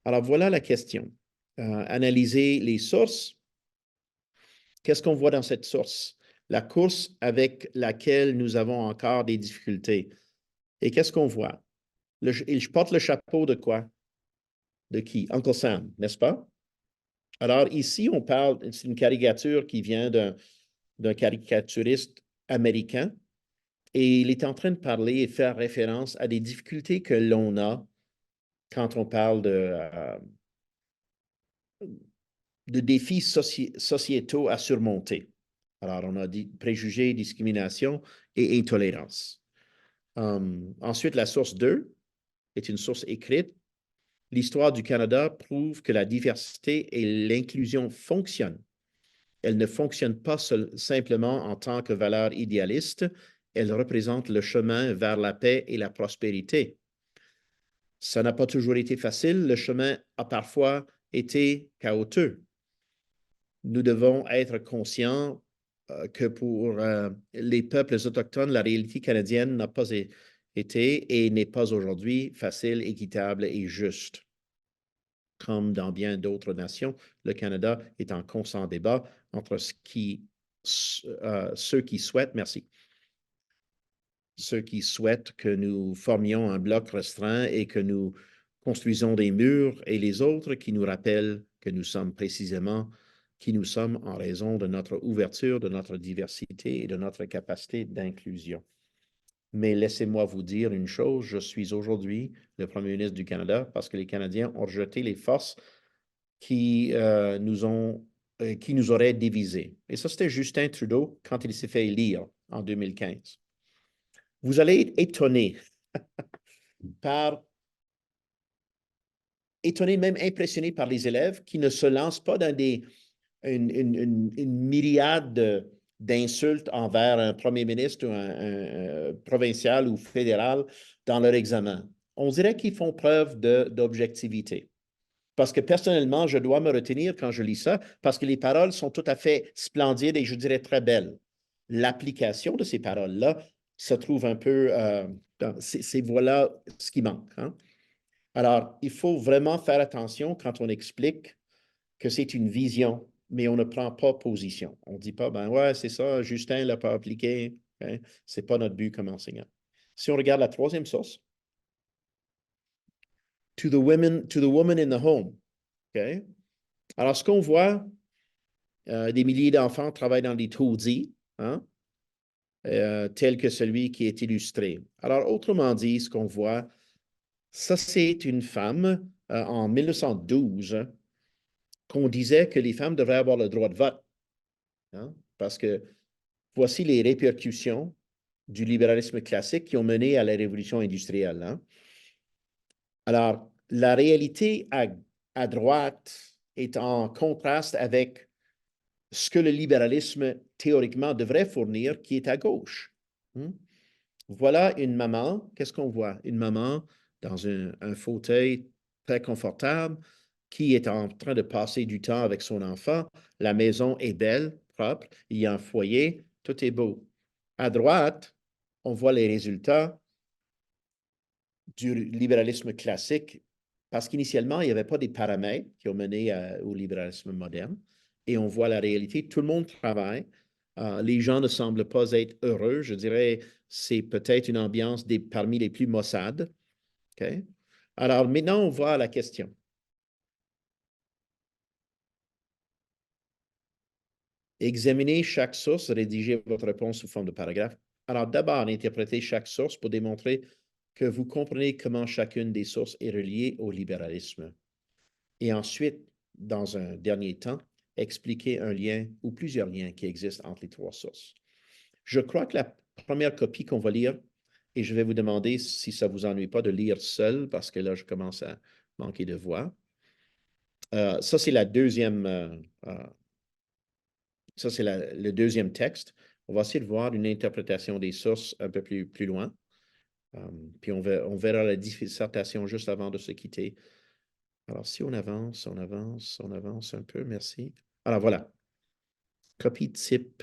Alors, voilà la question. Analyser les sources. Qu'est-ce qu'on voit dans cette source? La course avec laquelle nous avons encore des difficultés. Et qu'est-ce qu'on voit? Je porte le chapeau de quoi? De qui? Uncle Sam, n'est-ce pas? Alors ici, on parle, c'est une caricature qui vient d'un caricaturiste américain et il est en train de parler et faire référence à des difficultés que l'on a quand on parle de défis sociétaux à surmonter. Alors, on a dit préjugés, discrimination et intolérance. Ensuite, la source 2 est une source écrite. L'histoire du Canada prouve que la diversité et l'inclusion fonctionnent. Elle ne fonctionne pas simplement en tant que valeur idéaliste, elle représente le chemin vers la paix et la prospérité. Ça n'a pas toujours été facile, le chemin a parfois été chaotique. Nous devons être conscients que pour les peuples autochtones, la réalité canadienne n'a pas été et n'est pas aujourd'hui facile, équitable et juste. Comme dans bien d'autres nations, le Canada est en constant débat entre ceux qui souhaitent, merci, ceux qui souhaitent que nous formions un bloc restreint et que nous construisons des murs et les autres qui nous rappellent que nous sommes précisément qui nous sommes en raison de notre ouverture, de notre diversité et de notre capacité d'inclusion. Mais laissez-moi vous dire une chose, je suis aujourd'hui le Premier ministre du Canada parce que les Canadiens ont rejeté les forces qui nous auraient divisés. Et ça, c'était Justin Trudeau quand il s'est fait élire en 2015. Vous allez être étonné même impressionné par les élèves qui ne se lancent pas dans une myriade d'insultes envers un premier ministre ou un provincial ou fédéral dans leur examen. On dirait qu'ils font preuve d'objectivité. Parce que personnellement, je dois me retenir quand je lis ça, parce que les paroles sont tout à fait splendides et je dirais très belles. L'application de ces paroles-là se trouve un peu, voilà ce qui manque. Hein? Alors, il faut vraiment faire attention quand on explique que c'est une vision, mais on ne prend pas position. On ne dit pas, ben ouais, c'est ça, Justin ne l'a pas appliqué. Hein? Ce n'est pas notre but comme enseignant. Si on regarde la troisième source, to the woman in the home. Okay? Alors, ce qu'on voit, des milliers d'enfants travaillent dans des taudis, hein? Tel que celui qui est illustré. Alors, autrement dit, ce qu'on voit, ça, c'est une femme en 1912 qu'on disait que les femmes devraient avoir le droit de vote. Hein? Parce que voici les répercussions du libéralisme classique qui ont mené à la révolution industrielle. Hein? Alors, la réalité à droite est en contraste avec ce que le libéralisme théoriquement devrait fournir, qui est à gauche. Voilà une maman, qu'est-ce qu'on voit? Une maman dans un fauteuil très confortable qui est en train de passer du temps avec son enfant. La maison est belle, propre, il y a un foyer, tout est beau. À droite, on voit les résultats du libéralisme classique parce qu'initialement, il n'y avait pas des paramètres qui ont mené au libéralisme moderne. et on voit la réalité. Tout le monde travaille. Les gens ne semblent pas être heureux. Je dirais, c'est peut-être une ambiance parmi les plus maussades. OK? Alors, maintenant, on voit la question. Examinez chaque source, rédigez votre réponse sous forme de paragraphe. Alors, d'abord, interprétez chaque source pour démontrer que vous comprenez comment chacune des sources est reliée au libéralisme. Et ensuite, dans un dernier temps, expliquez un lien ou plusieurs liens qui existent entre les trois sources. Je crois que la première copie qu'on va lire, et je vais vous demander si ça ne vous ennuie pas de lire seul, parce que là, je commence à manquer de voix. Ça, c'est la deuxième Ça, c'est le deuxième texte. On va essayer de voir une interprétation des sources un peu plus loin. Puis on verra la dissertation juste avant de se quitter. Alors, si on avance un peu, merci. Alors, voilà. Copie type.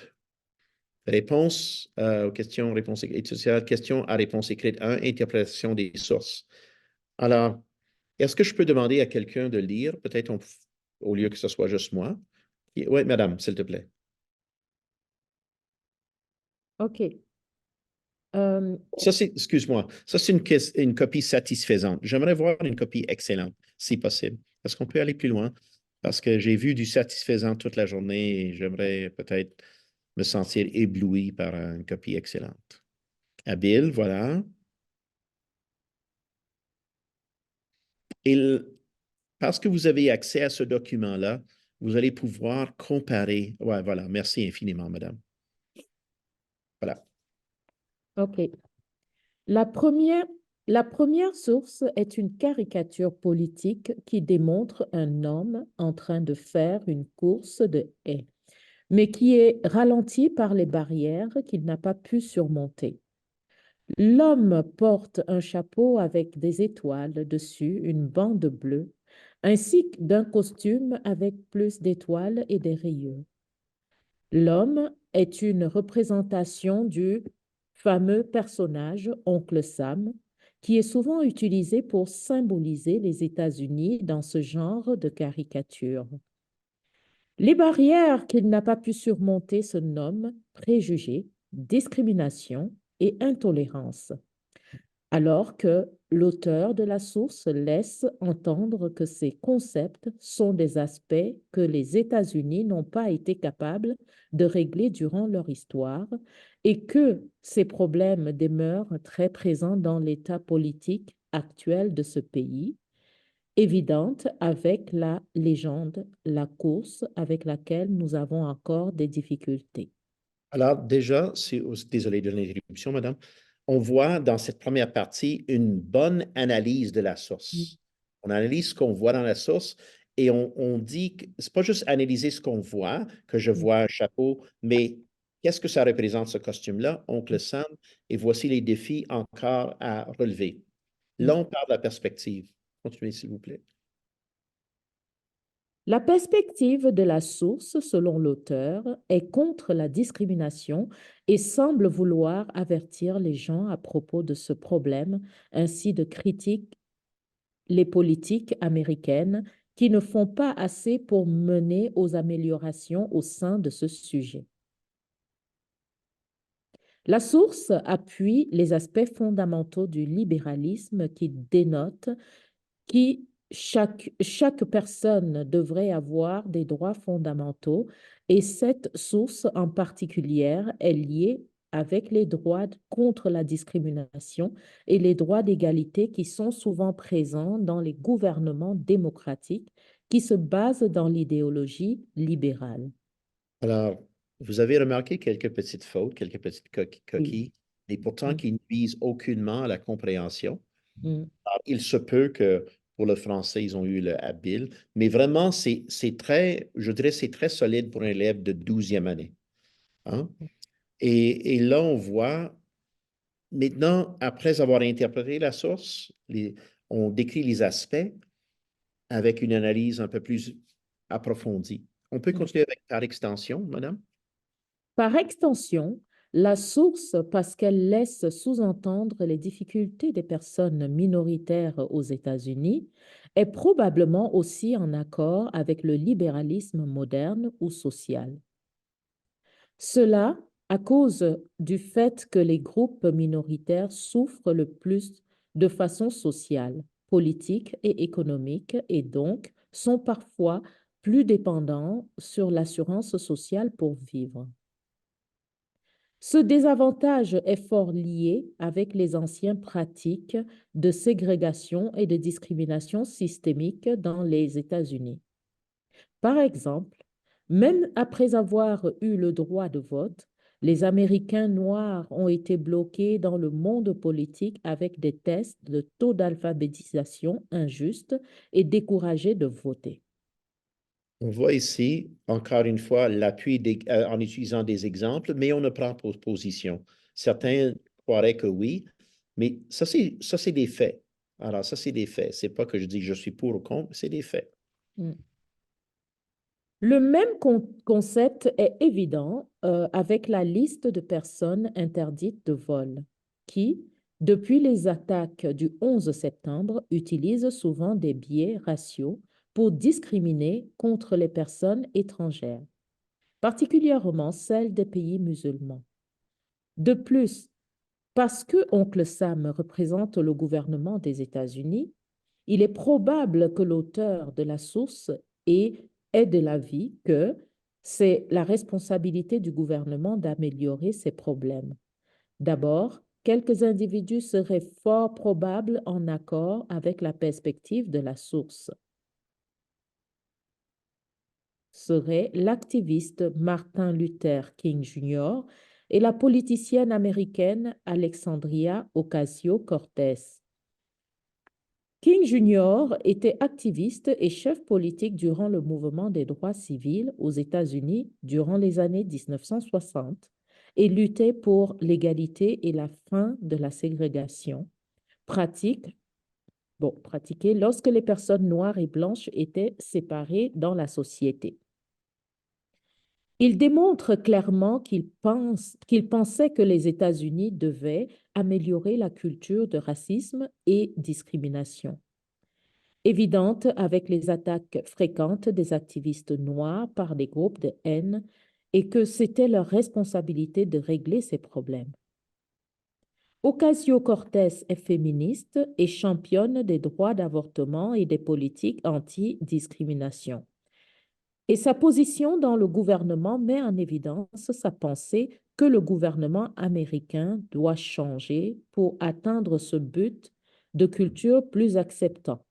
Réponse aux questions, réponse écrite. Question à réponse écrite 1, interprétation des sources. Alors, est-ce que je peux demander à quelqu'un de lire, peut-être au lieu que ce soit juste moi? Oui, madame, s'il te plaît. OK. Ça, excuse-moi, ça, c'est une copie satisfaisante. J'aimerais voir une copie excellente, si possible. Est-ce qu'on peut aller plus loin? Parce que j'ai vu du satisfaisant toute la journée et j'aimerais peut-être me sentir ébloui par une copie excellente. Habile, voilà. Et parce que vous avez accès à ce document-là, vous allez pouvoir comparer. Ouais, voilà. Merci infiniment, madame. Voilà. OK. La première source est une caricature politique qui démontre un homme en train de faire une course de haies, mais qui est ralenti par les barrières qu'il n'a pas pu surmonter. L'homme porte un chapeau avec des étoiles dessus, une bande bleue, ainsi d'un costume avec plus d'étoiles et des rayures. L'homme est une représentation du fameux personnage Oncle Sam, qui est souvent utilisé pour symboliser les États-Unis dans ce genre de caricature. Les barrières qu'il n'a pas pu surmonter se nomment préjugés, discrimination et intolérance, alors que l'auteur de la source laisse entendre que ces concepts sont des aspects que les États-Unis n'ont pas été capables de régler durant leur histoire et que ces problèmes demeurent très présents dans l'état politique actuel de ce pays, évidente avec la légende, la course avec laquelle nous avons encore des difficultés. Alors, déjà, désolé de l'interruption, madame. On voit dans cette première partie une bonne analyse de la source. On analyse ce qu'on voit dans la source et on dit que c'est pas juste analyser ce qu'on voit, que je vois un chapeau, mais qu'est-ce que ça représente ce costume-là, Oncle Sam, et voici les défis encore à relever. Là, on parle de la perspective. Continuez, s'il vous plaît. La perspective de la source, selon l'auteur, est contre la discrimination et semble vouloir avertir les gens à propos de ce problème, ainsi de critique les politiques américaines qui ne font pas assez pour mener aux améliorations au sein de ce sujet. La source appuie les aspects fondamentaux du libéralisme qui dénotent qui chaque personne devrait avoir des droits fondamentaux et cette source en particulier est liée avec les droits contre la discrimination et les droits d'égalité qui sont souvent présents dans les gouvernements démocratiques qui se basent dans l'idéologie libérale. Alors, vous avez remarqué quelques petites fautes, quelques petites coquilles, mais pourtant qui ne nuisent aucunement à la compréhension. Alors, il se peut que pour le français, ils ont eu le habile, mais vraiment, c'est très, je dirais, c'est très solide pour un élève de 12e année. Hein? Et là, on voit, maintenant, après avoir interprété la source, on décrit les aspects avec une analyse un peu plus approfondie. On peut continuer avec par extension, madame? Par extension, La source, parce qu'elle laisse sous-entendre les difficultés des personnes minoritaires aux États-Unis, est probablement aussi en accord avec le libéralisme moderne ou social. Cela à cause du fait que les groupes minoritaires souffrent le plus de façon sociale, politique et économique et donc sont parfois plus dépendants sur l'assurance sociale pour vivre. Ce désavantage est fort lié avec les anciennes pratiques de ségrégation et de discrimination systémique dans les États-Unis. Par exemple, même après avoir eu le droit de vote, les Américains noirs ont été bloqués dans le monde politique avec des tests de taux d'alphabétisation injustes et découragés de voter. On voit ici, encore une fois, l'appui en utilisant des exemples, mais on ne prend pas position. Certains croiraient que oui, mais ça, c'est des faits. Alors, ça, c'est des faits. C'est pas que je dis que je suis pour ou contre, c'est des faits. Le même concept est évident avec la liste de personnes interdites de vol, qui, depuis les attaques du 11 septembre, utilisent souvent des biais raciaux pour discriminer contre les personnes étrangères, particulièrement celles des pays musulmans. De plus, parce que Oncle Sam représente le gouvernement des États-Unis, il est probable que l'auteur de la source est de l'avis que c'est la responsabilité du gouvernement d'améliorer ces problèmes. D'abord, quelques individus seraient fort probables en accord avec la perspective de la source. Serait l'activiste Martin Luther King Jr. et la politicienne américaine Alexandria Ocasio-Cortez. King Jr. était activiste et chef politique durant le mouvement des droits civils aux États-Unis durant les années 1960 et luttait pour l'égalité et la fin de la ségrégation, pratiquée lorsque les personnes noires et blanches étaient séparées dans la société. Il démontre clairement qu'il pensait que les États-Unis devaient améliorer la culture de racisme et discrimination, évidente avec les attaques fréquentes des activistes noirs par des groupes de haine et que c'était leur responsabilité de régler ces problèmes. Ocasio-Cortez est féministe et championne des droits d'avortement et des politiques anti-discrimination. Et sa position dans le gouvernement met en évidence sa pensée que le gouvernement américain doit changer pour atteindre ce but de culture plus acceptant.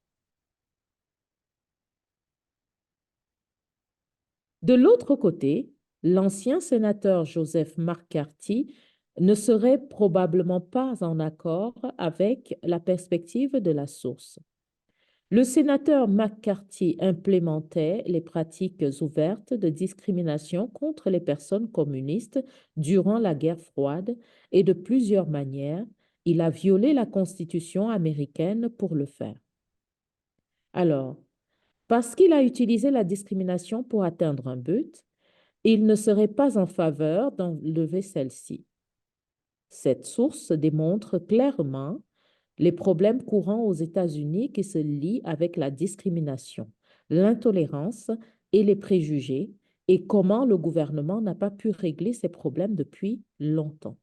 De l'autre côté, l'ancien sénateur Joseph McCarthy ne serait probablement pas en accord avec la perspective de la source. Le sénateur McCarthy implémentait les pratiques ouvertes de discrimination contre les personnes communistes durant la guerre froide et de plusieurs manières, il a violé la Constitution américaine pour le faire. Alors, parce qu'il a utilisé la discrimination pour atteindre un but, il ne serait pas en faveur d'enlever celle-ci. Cette source démontre clairement les problèmes courants aux États-Unis qui se lient avec la discrimination, l'intolérance et les préjugés, et comment le gouvernement n'a pas pu régler ces problèmes depuis longtemps.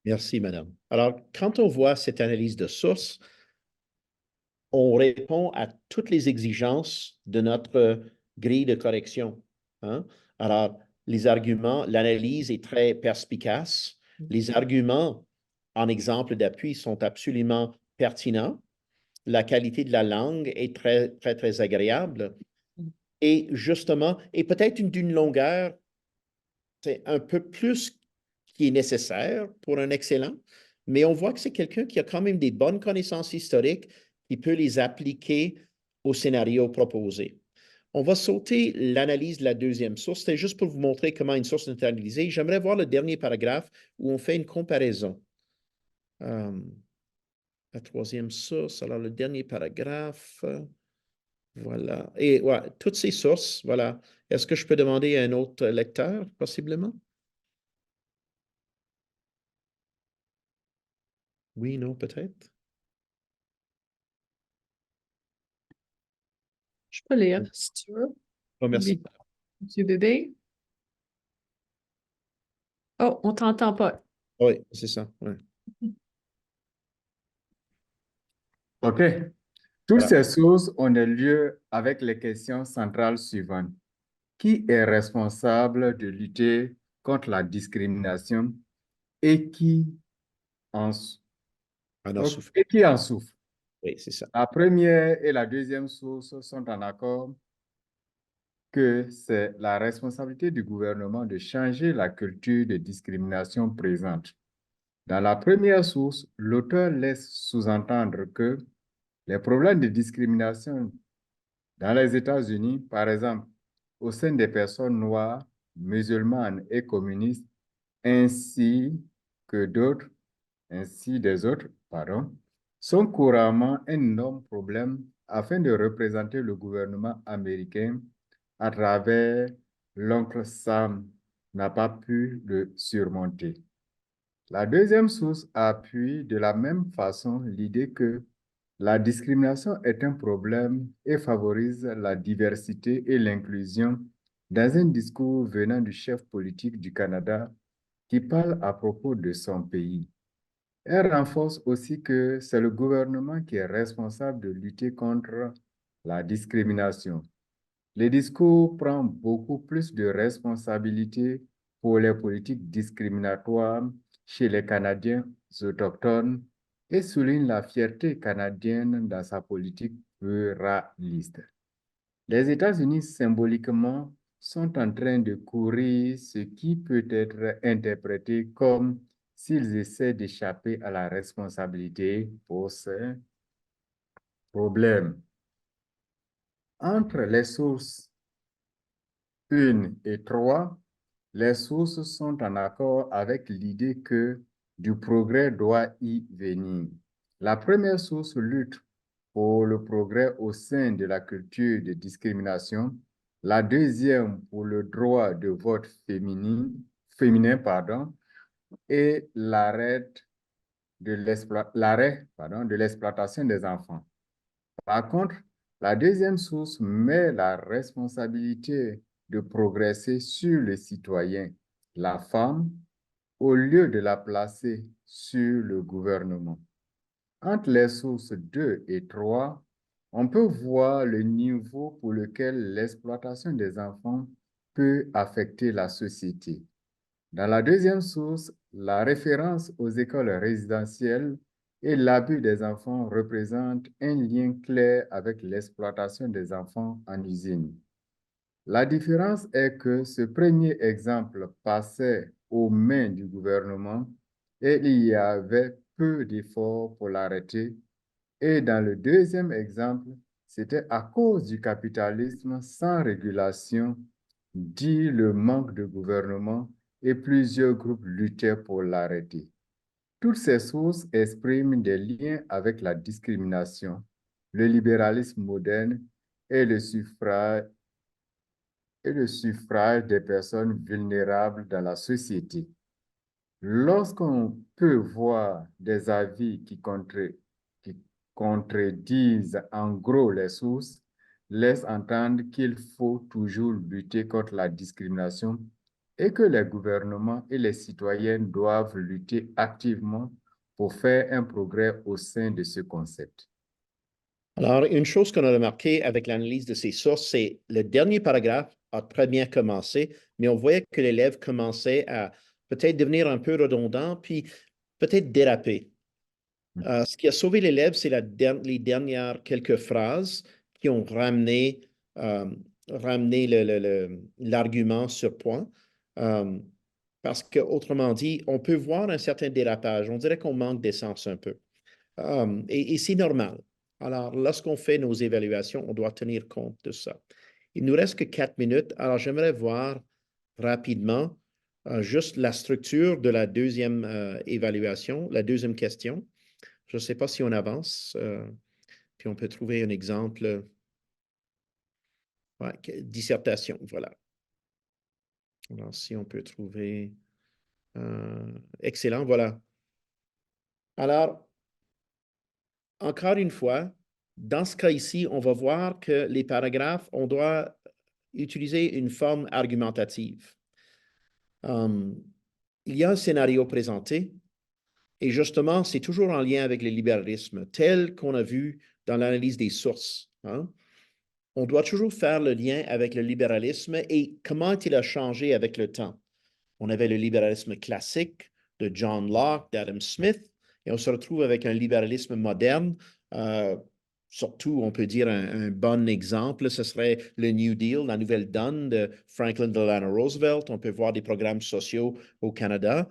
Merci, madame. Alors, quand on voit cette analyse de source, on répond à toutes les exigences de notre grille de correction. Hein? Alors, les arguments, l'analyse est très perspicace. Les arguments en exemple d'appui sont absolument pertinents. La qualité de la langue est très, très, très agréable. Et justement, et peut-être d'une longueur, c'est un peu plus qui est nécessaire pour un excellent, mais on voit que c'est quelqu'un qui a quand même des bonnes connaissances historiques, qui peut les appliquer au scénario proposé. On va sauter l'analyse de la deuxième source. C'était juste pour vous montrer comment une source est analysée. J'aimerais voir le dernier paragraphe où on fait une comparaison. La troisième source, alors le dernier paragraphe, voilà. Et ouais, toutes ces sources, voilà. Est-ce que je peux demander à un autre lecteur, possiblement? Oui, non, peut-être. Je peux lire si tu veux. Oh, merci. Monsieur Bébé. Oh, on t'entend pas. Oui, c'est ça. Ouais. OK. Toutes Voilà. ces sources ont des lieux avec les questions centrales suivantes. Qui est responsable de lutter contre la discrimination et en, On en souffre. et qui en souffre? Oui, c'est ça. La première et la deuxième source sont en accord que c'est la responsabilité du gouvernement de changer la culture de discrimination présente. Dans la première source, l'auteur laisse sous-entendre que les problèmes de discrimination dans les États-Unis, par exemple, au sein des personnes noires, musulmanes et communistes, ainsi que d'autres, ainsi des autres, pardon, sont couramment un énorme problème afin de représenter le gouvernement américain à travers l'oncle Sam n'a pas pu le surmonter. La deuxième source appuie de la même façon l'idée que la discrimination est un problème et favorise la diversité et l'inclusion dans un discours venant du chef politique du Canada qui parle à propos de son pays. Elle renforce aussi que c'est le gouvernement qui est responsable de lutter contre la discrimination. Le discours prend beaucoup plus de responsabilités pour les politiques discriminatoires chez les Canadiens autochtones et souligne la fierté canadienne dans sa politique pluraliste. Les États-Unis, symboliquement, sont en train de courir ce qui peut être interprété comme s'ils essaient d'échapper à la responsabilité pour ces problèmes. Entre les sources 1 et 3, les sources sont en accord avec l'idée que du progrès doit y venir. La première source lutte pour le progrès au sein de la culture de discrimination, la deuxième pour le droit de vote féminin et l'arrêt de l'exploitation des enfants. Par contre, la deuxième source met la responsabilité de progresser sur le citoyen, la femme, au lieu de la placer sur le gouvernement. Entre les sources 2 et 3, on peut voir le niveau pour lequel l'exploitation des enfants peut affecter la société. Dans la deuxième source, la référence aux écoles résidentielles et l'abus des enfants représentent un lien clair avec l'exploitation des enfants en usine. La différence est que ce premier exemple passait aux mains du gouvernement et il y avait peu d'efforts pour l'arrêter. Et dans le deuxième exemple, c'était à cause du capitalisme sans régulation, dit le manque de gouvernement, et plusieurs groupes luttaient pour l'arrêter. Toutes ces sources expriment des liens avec la discrimination, le libéralisme moderne et le suffrage des personnes vulnérables dans la société. Lorsqu'on peut voir des avis qui contredisent en gros les sources, laisse entendre qu'il faut toujours lutter contre la discrimination et que les gouvernements et les citoyens doivent lutter activement pour faire un progrès au sein de ce concept. Alors, une chose qu'on a remarqué avec l'analyse de ces sources, c'est le dernier paragraphe a très bien commencé, mais on voyait que l'élève commençait à peut-être devenir un peu redondant, puis peut-être déraper. Ce qui a sauvé l'élève, c'est les dernières quelques phrases qui ont ramené l'argument sur point. Parce qu'autrement dit, on peut voir un certain dérapage. On dirait qu'on manque d'essence un peu. Et c'est normal. Alors, lorsqu'on fait nos évaluations, on doit tenir compte de ça. Il nous reste que 4 minutes. Alors, j'aimerais voir rapidement juste la structure de la deuxième évaluation, la deuxième question. Je ne sais pas si on avance, puis on peut trouver un exemple. Ouais, dissertation, voilà. Alors, si on peut trouver... excellent, voilà. Alors, encore une fois, dans ce cas ici, on va voir que les paragraphes, on doit utiliser une forme argumentative. Il y a un scénario présenté et justement, c'est toujours en lien avec le libéralisme, tel qu'on a vu dans l'analyse des sources. Hein. On doit toujours faire le lien avec le libéralisme et comment il a changé avec le temps. On avait le libéralisme classique de John Locke, d'Adam Smith, et on se retrouve avec un libéralisme moderne. Surtout, on peut dire un bon exemple, ce serait le New Deal, la nouvelle donne de Franklin Delano Roosevelt. On peut voir des programmes sociaux au Canada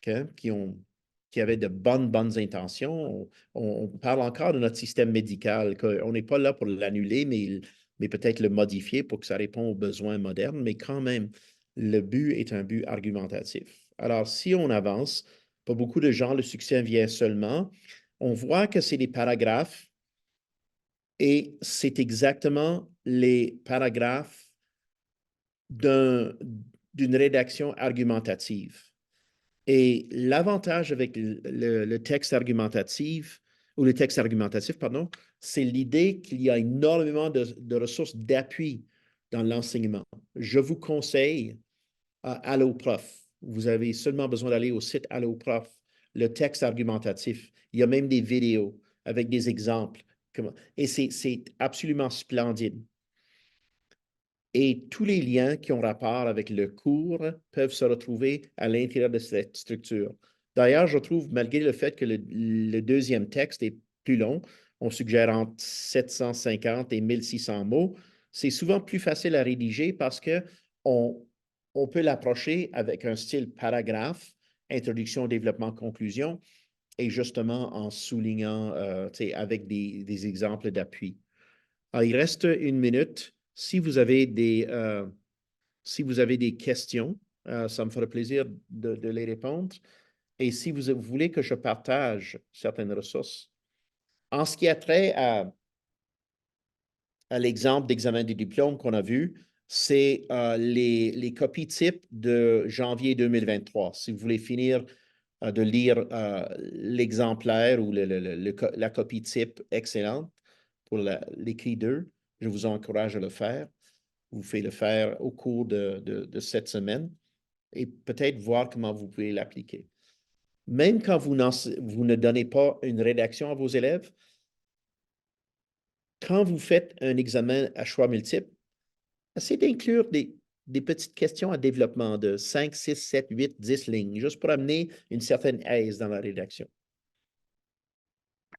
qui avaient de bonnes intentions. On parle encore de notre système médical, qu'on n'est pas là pour l'annuler, mais peut-être le modifier pour que ça réponde aux besoins modernes, mais quand même, le but est un but argumentatif. Alors, si on avance, pour beaucoup de gens, le succès vient seulement. On voit que c'est des paragraphes et c'est exactement les paragraphes d'une rédaction argumentative. Et l'avantage avec le texte argumentatif, ou le texte argumentatif, pardon, c'est l'idée qu'il y a énormément de ressources d'appui dans l'enseignement. Je vous conseille AlloProf. Vous avez seulement besoin d'aller au site AlloProf, le texte argumentatif. Il y a même des vidéos avec des exemples. Et c'est absolument splendide. Et tous les liens qui ont rapport avec le cours peuvent se retrouver à l'intérieur de cette structure. D'ailleurs, je trouve, malgré le fait que le deuxième texte est plus long, on suggère entre 750 et 1600 mots, c'est souvent plus facile à rédiger parce qu'on peut l'approcher avec un style paragraphe, introduction, développement, conclusion, et justement en soulignant avec des exemples d'appui. Il reste une minute. Si vous avez des questions, ça me ferait plaisir de les répondre. Et si vous voulez que je partage certaines ressources, en ce qui a trait à l'exemple d'examen des diplômes qu'on a vu, c'est les copies types de janvier 2023. Si vous voulez finir de lire l'exemplaire ou la copie type excellente pour l'écrit 2, je vous encourage à le faire. Vous faites le faire au cours de cette semaine et peut-être voir comment vous pouvez l'appliquer. Même quand vous ne donnez pas une rédaction à vos élèves, quand vous faites un examen à choix multiple, essayez d'inclure des petites questions à développement de 5, 6, 7, 8, 10 lignes, juste pour amener une certaine aise dans la rédaction.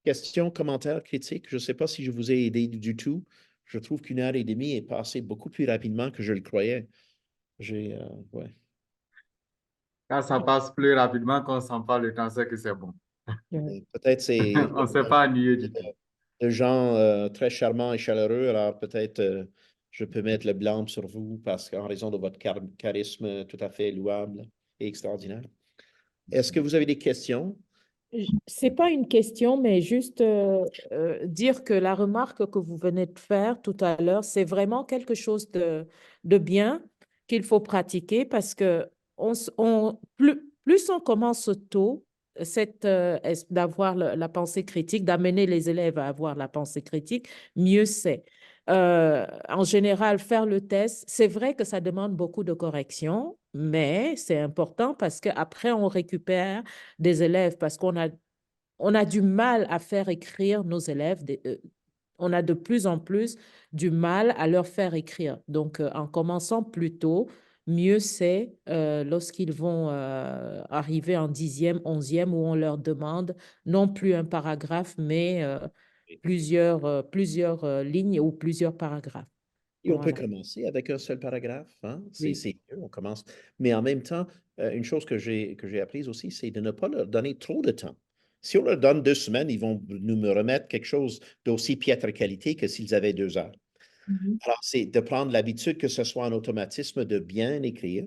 Questions, commentaires, critiques, je ne sais pas si je vous ai aidé du tout. Je trouve qu'une heure et demie est passée beaucoup plus rapidement que je le croyais. Ouais. Quand ça passe plus rapidement qu'on ne sent pas le temps, c'est que c'est bon. Peut-être c'est On ne s'est pas ennuyé du tout. de gens très charmants et chaleureux, alors peut-être je peux mettre le blâme sur vous parce qu'en raison de votre charisme tout à fait louable et extraordinaire. Est-ce que vous avez des questions? C'est pas une question, mais juste dire que la remarque que vous venez de faire tout à l'heure, c'est vraiment quelque chose de bien qu'il faut pratiquer parce que plus on commence tôt, d'avoir la pensée critique, d'amener les élèves à avoir la pensée critique, mieux c'est. En général, faire le test, c'est vrai que ça demande beaucoup de corrections, mais c'est important parce qu'après, on récupère des élèves parce on a du mal à faire écrire nos élèves. On a de plus en plus du mal à leur faire écrire. Donc, en commençant plus tôt, mieux c'est lorsqu'ils vont arriver en 10e, 11e, où on leur demande non plus un paragraphe, mais plusieurs lignes ou plusieurs paragraphes. Et on peut Voilà. commencer avec un seul paragraphe, hein? Oui. C'est mieux, on commence. Mais en même temps, une chose que j'ai apprise aussi, c'est de ne pas leur donner trop de temps. Si on leur donne 2 semaines, ils vont me remettre quelque chose d'aussi piètre qualité que s'ils avaient 2 heures. Alors, c'est de prendre l'habitude que ce soit un automatisme de bien écrire,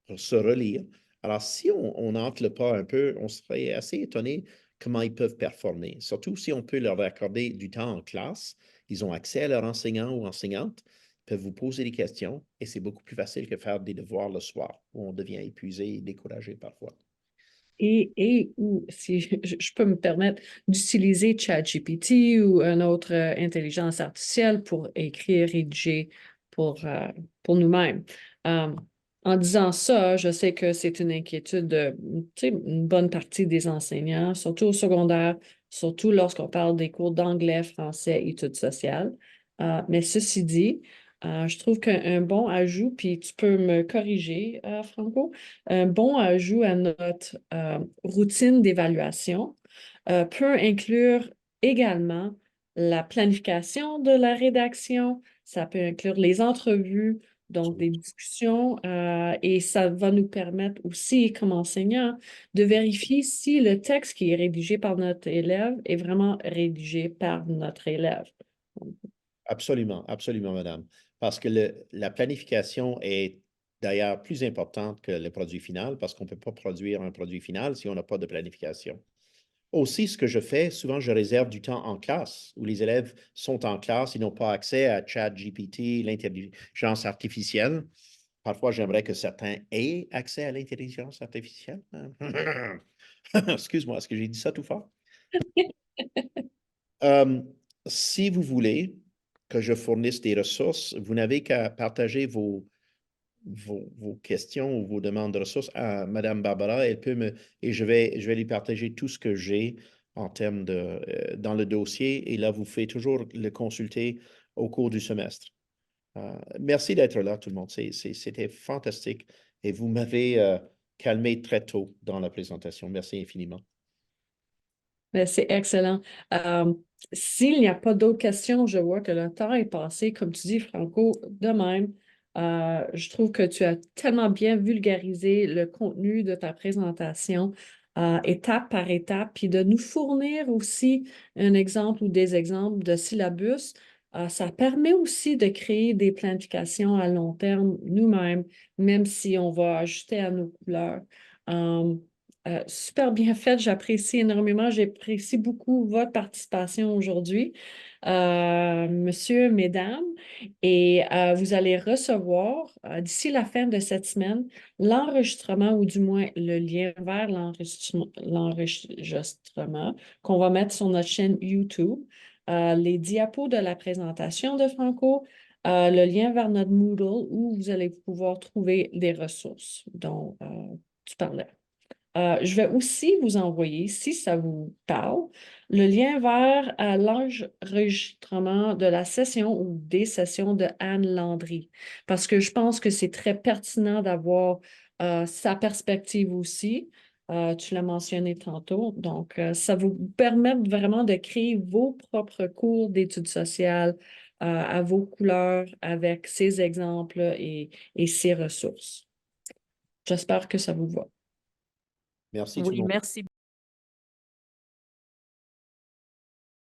pour se relire. Alors, si on entre le pas un peu, on serait assez étonné comment ils peuvent performer. Surtout si on peut leur accorder du temps en classe, ils ont accès à leur enseignant ou enseignante, ils peuvent vous poser des questions et c'est beaucoup plus facile que faire des devoirs le soir où on devient épuisé et découragé parfois. et ou si je peux me permettre d'utiliser ChatGPT ou une autre intelligence artificielle pour écrire, rédiger pour nous-mêmes. En disant ça, je sais que c'est une inquiétude de une bonne partie des enseignants, surtout au secondaire, surtout lorsqu'on parle des cours d'anglais, français, études sociales. Mais ceci dit, je trouve qu'un bon ajout, puis tu peux me corriger, Franco, un bon ajout à notre routine d'évaluation peut inclure également la planification de la rédaction, ça peut inclure les entrevues, donc des discussions, et ça va nous permettre aussi, comme enseignants, de vérifier si le texte qui est rédigé par notre élève est vraiment rédigé par notre élève. Absolument, absolument, madame. Parce que la planification est d'ailleurs plus importante que le produit final, parce qu'on ne peut pas produire un produit final si on n'a pas de planification. Aussi, ce que je fais, souvent, je réserve du temps en classe, où les élèves sont en classe, ils n'ont pas accès à ChatGPT, l'intelligence artificielle. Parfois, j'aimerais que certains aient accès à l'intelligence artificielle. Excuse-moi, est-ce que j'ai dit ça tout fort? Euh, Si vous voulez que je fournisse des ressources, vous n'avez qu'à partager vos questions ou vos demandes de ressources à Mme Barbara. Elle peut et je vais lui partager tout ce que j'ai en termes dans le dossier. Et là, vous faites toujours le consulter au cours du semestre. Merci d'être là, tout le monde. C'était fantastique. Et vous m'avez calmé très tôt dans la présentation. Merci infiniment. Ben, c'est excellent. S'il n'y a pas d'autres questions, je vois que le temps est passé. Comme tu dis, Franco, de même, je trouve que tu as tellement bien vulgarisé le contenu de ta présentation, étape par étape, puis de nous fournir aussi un exemple ou des exemples de syllabus. Ça permet aussi de créer des planifications à long terme nous-mêmes, même si on va ajuster à nos couleurs. Super bien fait, j'apprécie énormément, j'apprécie beaucoup votre participation aujourd'hui, monsieur, mesdames, et vous allez recevoir d'ici la fin de cette semaine l'enregistrement ou du moins le lien vers l'enregistrement qu'on va mettre sur notre chaîne YouTube, les diapos de la présentation de Franco, le lien vers notre Moodle où vous allez pouvoir trouver des ressources dont tu parlais. Je vais aussi vous envoyer, si ça vous parle, le lien vers l'enregistrement de la session ou des sessions de Anne Landry, parce que je pense que c'est très pertinent d'avoir sa perspective aussi. Tu l'as mentionné tantôt. Donc, ça vous permet vraiment de créer vos propres cours d'études sociales à vos couleurs avec ces exemples et ces ressources. J'espère que ça vous va. Merci tout le Oui, monde. merci.